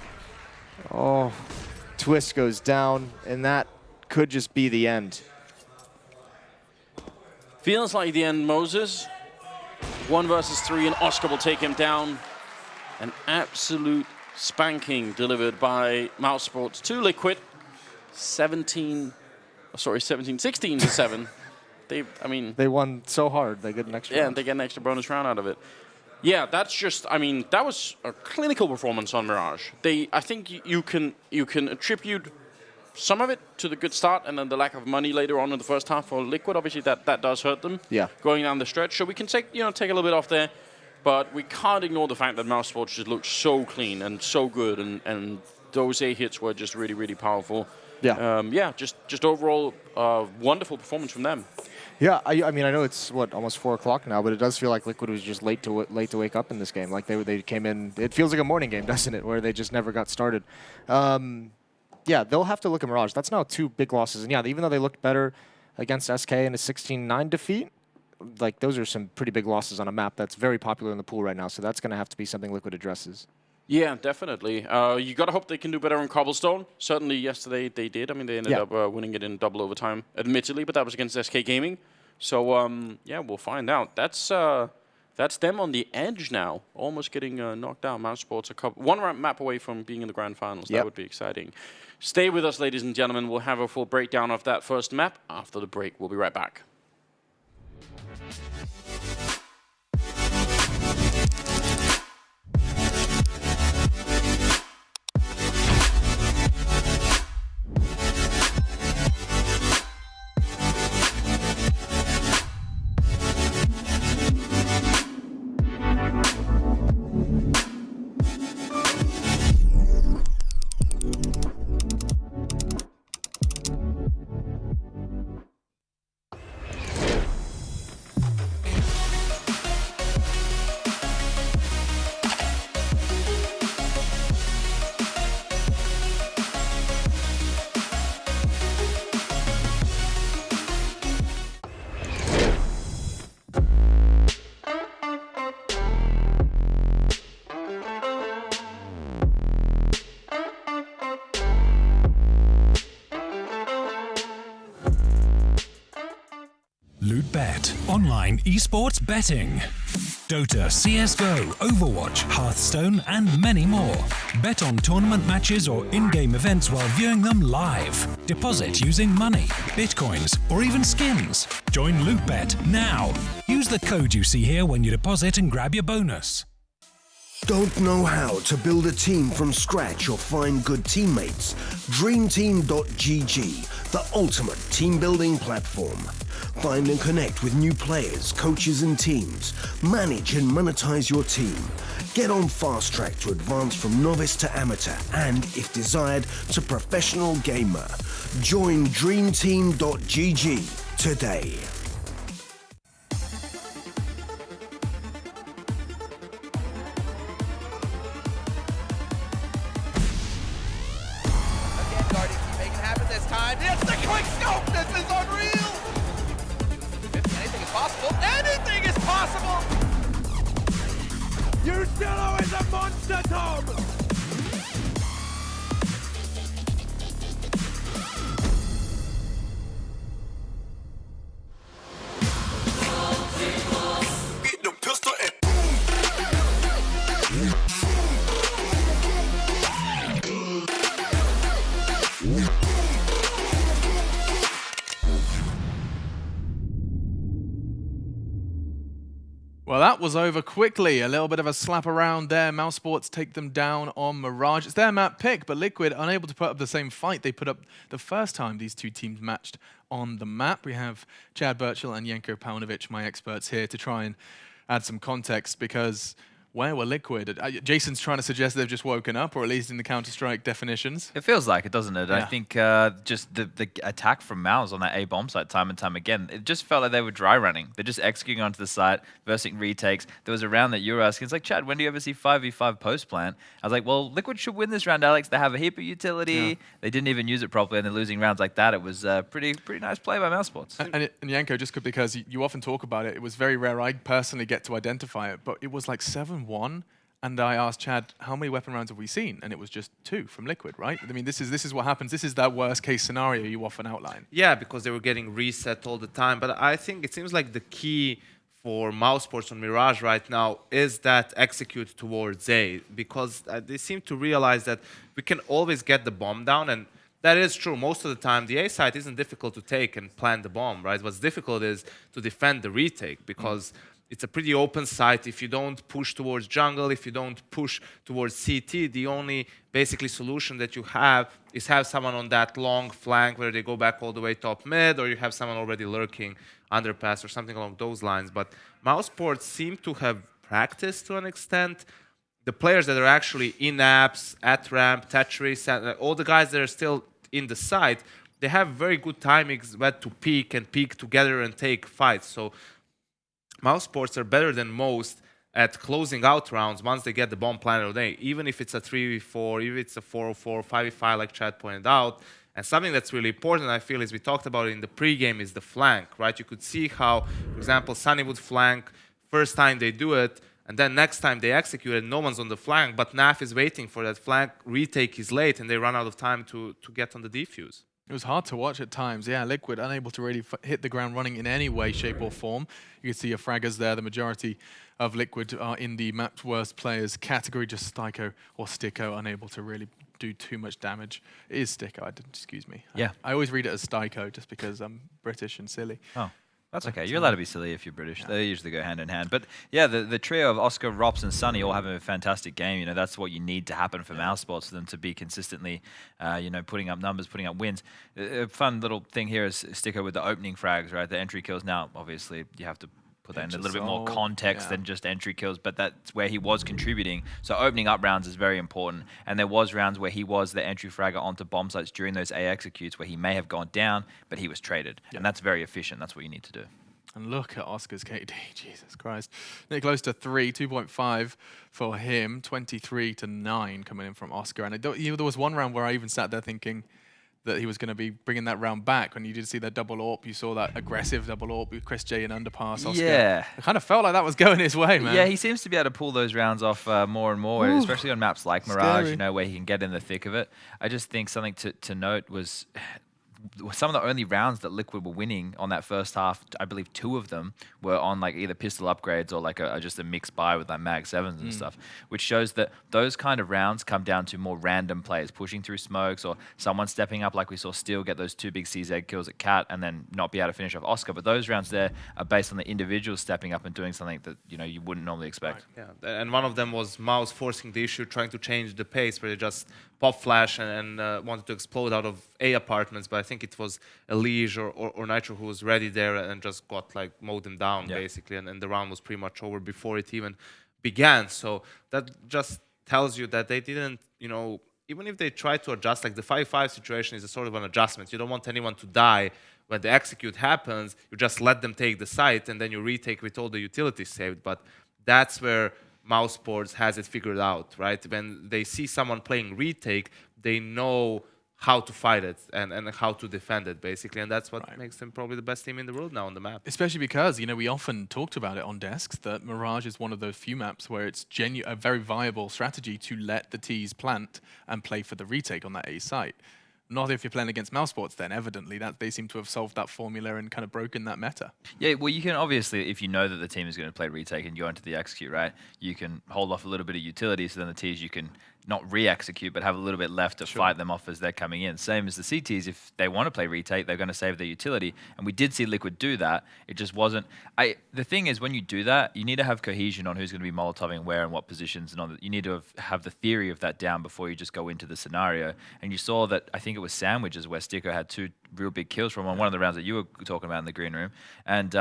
Twist goes down, and that could just be the end. Feels like the end, Moses. 1 versus 3, and Oscar will take him down. An absolute spanking delivered by mousesports to Liquid. 16-7. They won so hard, they get an extra round. Yeah, they get an extra bonus round out of it. Yeah, that's just, I mean, that was a clinical performance on Mirage. I think you can attribute some of it to the good start and then the lack of money later on in the first half for Liquid. Obviously, that does hurt them going down the stretch. So we can take a little bit off there, but we can't ignore the fact that mousesports just looked so clean and so good, and those A hits were just really, really powerful. Yeah. Just overall wonderful performance from them. Yeah, I mean, I know it's, almost 4 o'clock now, but it does feel like Liquid was just late to wake up in this game. Like, they came in, it feels like a morning game, doesn't it, where they just never got started. Yeah, they'll have to look at Mirage. That's now 2 big losses. And yeah, even though they looked better against SK in a 16-9 defeat, like, those are some pretty big losses on a map that's very popular in the pool right now, so that's going to have to be something Liquid addresses. Yeah, definitely. You got to hope they can do better on Cobblestone. Certainly yesterday they did. I mean, they ended up winning it in double overtime, admittedly, but that was against SK Gaming. So, yeah, we'll find out. That's them on the edge now, almost getting knocked out. mousesports one map away from being in the grand finals. That would be exciting. Stay with us, ladies and gentlemen. We'll have a full breakdown of that first map after the break. We'll be right back. LootBet, online esports betting. Dota, CSGO, Overwatch, Hearthstone, and many more. Bet on tournament matches or in-game events while viewing them live. Deposit using money, bitcoins, or even skins. Join LootBet now. Use the code you see here when you deposit and grab your bonus. Don't know how to build a team from scratch or find good teammates? DreamTeam.gg, the ultimate team building platform. Find and connect with new players, coaches and teams. Manage and monetize your team. Get on fast track to advance from novice to amateur and, if desired, to professional gamer. Join DreamTeam.gg today. Guardian keep making it happen this time. It's the quick scope. This is unreal. Anything is possible. Anything is possible. You're still always a monster, Tom. Get the pistol and Well, that was over quickly. A little bit of a slap around there. mousesports take them down on Mirage. It's their map pick, but Liquid unable to put up the same fight they put up the first time these two teams matched on the map. We have Chad Birchall and Jenko Paunovic, my experts, here to try and add some context, because where were Liquid? Jason's trying to suggest they've just woken up, or at least in the Counter-Strike definitions. It feels like it, doesn't it? Yeah. I think just the attack from Mouse on that A bomb site time and time again, it just felt like they were dry running. They're just executing onto the site, versing retakes. There was a round that you were asking, it's like, Chad, when do you ever see 5v5 post plan? I was like, well, Liquid should win this round, Alex. They have a heap of utility. Yeah. They didn't even use it properly, and they're losing rounds like that. It was pretty nice play by mousesports. And Jenko, just because you often talk about it, it was very rare I personally get to identify it, but it was like 7-1. And I asked Chad, how many weapon rounds have we seen? And it was just 2 from Liquid, right? I mean, this is what happens. This is that worst case scenario you often outline. Yeah, because they were getting reset all the time. But I think it seems like the key for mousesports on Mirage right now is that execute towards A, because they seem to realize that we can always get the bomb down, and that is true. Most of the time, the A site isn't difficult to take and plant the bomb, right? What's difficult is to defend the retake, because it's a pretty open site. If you don't push towards jungle, if you don't push towards CT, the only basically solution that you have is have someone on that long flank where they go back all the way top mid, or you have someone already lurking underpass or something along those lines. But mousesports seem to have practiced to an extent. The players that are actually in apps, at ramp, Tetris, all the guys that are still in the site, they have very good timings where to peek and peek together and take fights. So mousesports are better than most at closing out rounds once they get the bomb planted on A, even if it's a 3v4, even if it's a 4v4, 5v5, like Chad pointed out. And something that's really important, I feel, is we talked about it in the pregame, is the flank, right? You could see how, for example, Sunny would flank, first time they do it, and then next time they execute it, no one's on the flank, but Naf is waiting for that flank, retake is late, and they run out of time to get on the defuse. It was hard to watch at times. Yeah, Liquid unable to really hit the ground running in any way, shape, or form. You can see your fraggers there. The majority of Liquid are in the map's worst players category. Just Styko or Sticko unable to really do too much damage. It is Sticko. Excuse me. Yeah. I always read it as Styko just because I'm British and silly. Oh. That's okay. You're allowed to be silly if you're British. Yeah. They usually go hand in hand. But yeah, the trio of Oscar, Rops, and Sunny all having a fantastic game. You know, that's what you need to happen for mousesports, for them to be consistently, putting up numbers, putting up wins. A fun little thing here is Sticko with the opening frags, right? The entry kills. Now, obviously, you have to put that in a little bit more context than just entry kills, but that's where he was contributing. So opening up rounds is very important. And there was rounds where he was the entry fragger onto bomb sites during those A executes where he may have gone down, but he was traded. Yep. And that's very efficient. That's what you need to do. And look at Oscar's KD, Jesus Christ. They're close to 3, 2.5 for him, 23-9 coming in from Oscar. And there was one round where I even sat there thinking that he was going to be bringing that round back. When you did see that double AWP, you saw that aggressive double AWP with Chris J and underpass Oscar. Yeah. It kind of felt like that was going his way, man. Yeah, he seems to be able to pull those rounds off more and more, especially on maps like Mirage, where he can get in the thick of it. I just think something to note was some of the only rounds that Liquid were winning on that first half, I believe 2 of them were on like either pistol upgrades or like just a mixed buy with like mag 7s and stuff, which shows that those kind of rounds come down to more random players pushing through smokes or someone stepping up, like we saw Steel get those 2 big CZ kills at Cat and then not be able to finish off Oscar. But those rounds there are based on the individuals stepping up and doing something that you wouldn't normally expect. Right. Yeah, and one of them was Mouse forcing the issue, trying to change the pace, where they just pop flash and wanted to explode out of A apartments, but I think it was Elige or Nitro who was ready there and just got like mowed them down basically, and the round was pretty much over before it even began. So that just tells you that they didn't, even if they tried to adjust, like the 5-5 situation is a sort of an adjustment. You don't want anyone to die when the execute happens. You just let them take the site and then you retake with all the utilities saved. But that's where mousesports has it figured out, right? When they see someone playing retake, they know how to fight it and how to defend it, basically. And that's what makes them probably the best team in the world now on the map. Especially because, you know, we often talked about it on desks that Mirage is one of those few maps where it's a very viable strategy to let the T's plant and play for the retake on that A site. Not if you're playing against mousesports, then evidently that they seem to have solved that formula and kind of broken that meta. Yeah, well, you can obviously, if you know that the team is going to play retake and you go into the execute, right, you can hold off a little bit of utility, so then the Ts you can not re-execute, but have a little bit left to fight them off as they're coming in. Same as the CTs, if they want to play retake, they're going to save their utility. And we did see Liquid do that. It just wasn't... The thing is, when you do that, you need to have cohesion on who's going to be Molotoving where and what positions. And on you need to have the theory of that down before you just go into the scenario. And you saw that, I think it was Sandwiches, where Stico had 2 real big kills from on one of the rounds that you were talking about in the green room. And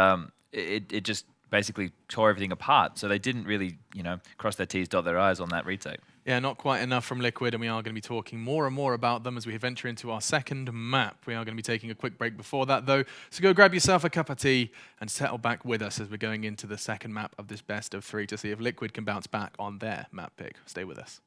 it just basically tore everything apart. So they didn't really, you know, cross their T's, dot their I's on that retake. Yeah, not quite enough from Liquid, and we are going to be talking more and more about them as we venture into our second map. We are going to be taking a quick break before that, though, so go grab yourself a cup of tea and settle back with us as we're going into the second map of this best of 3 to see if Liquid can bounce back on their map pick. Stay with us.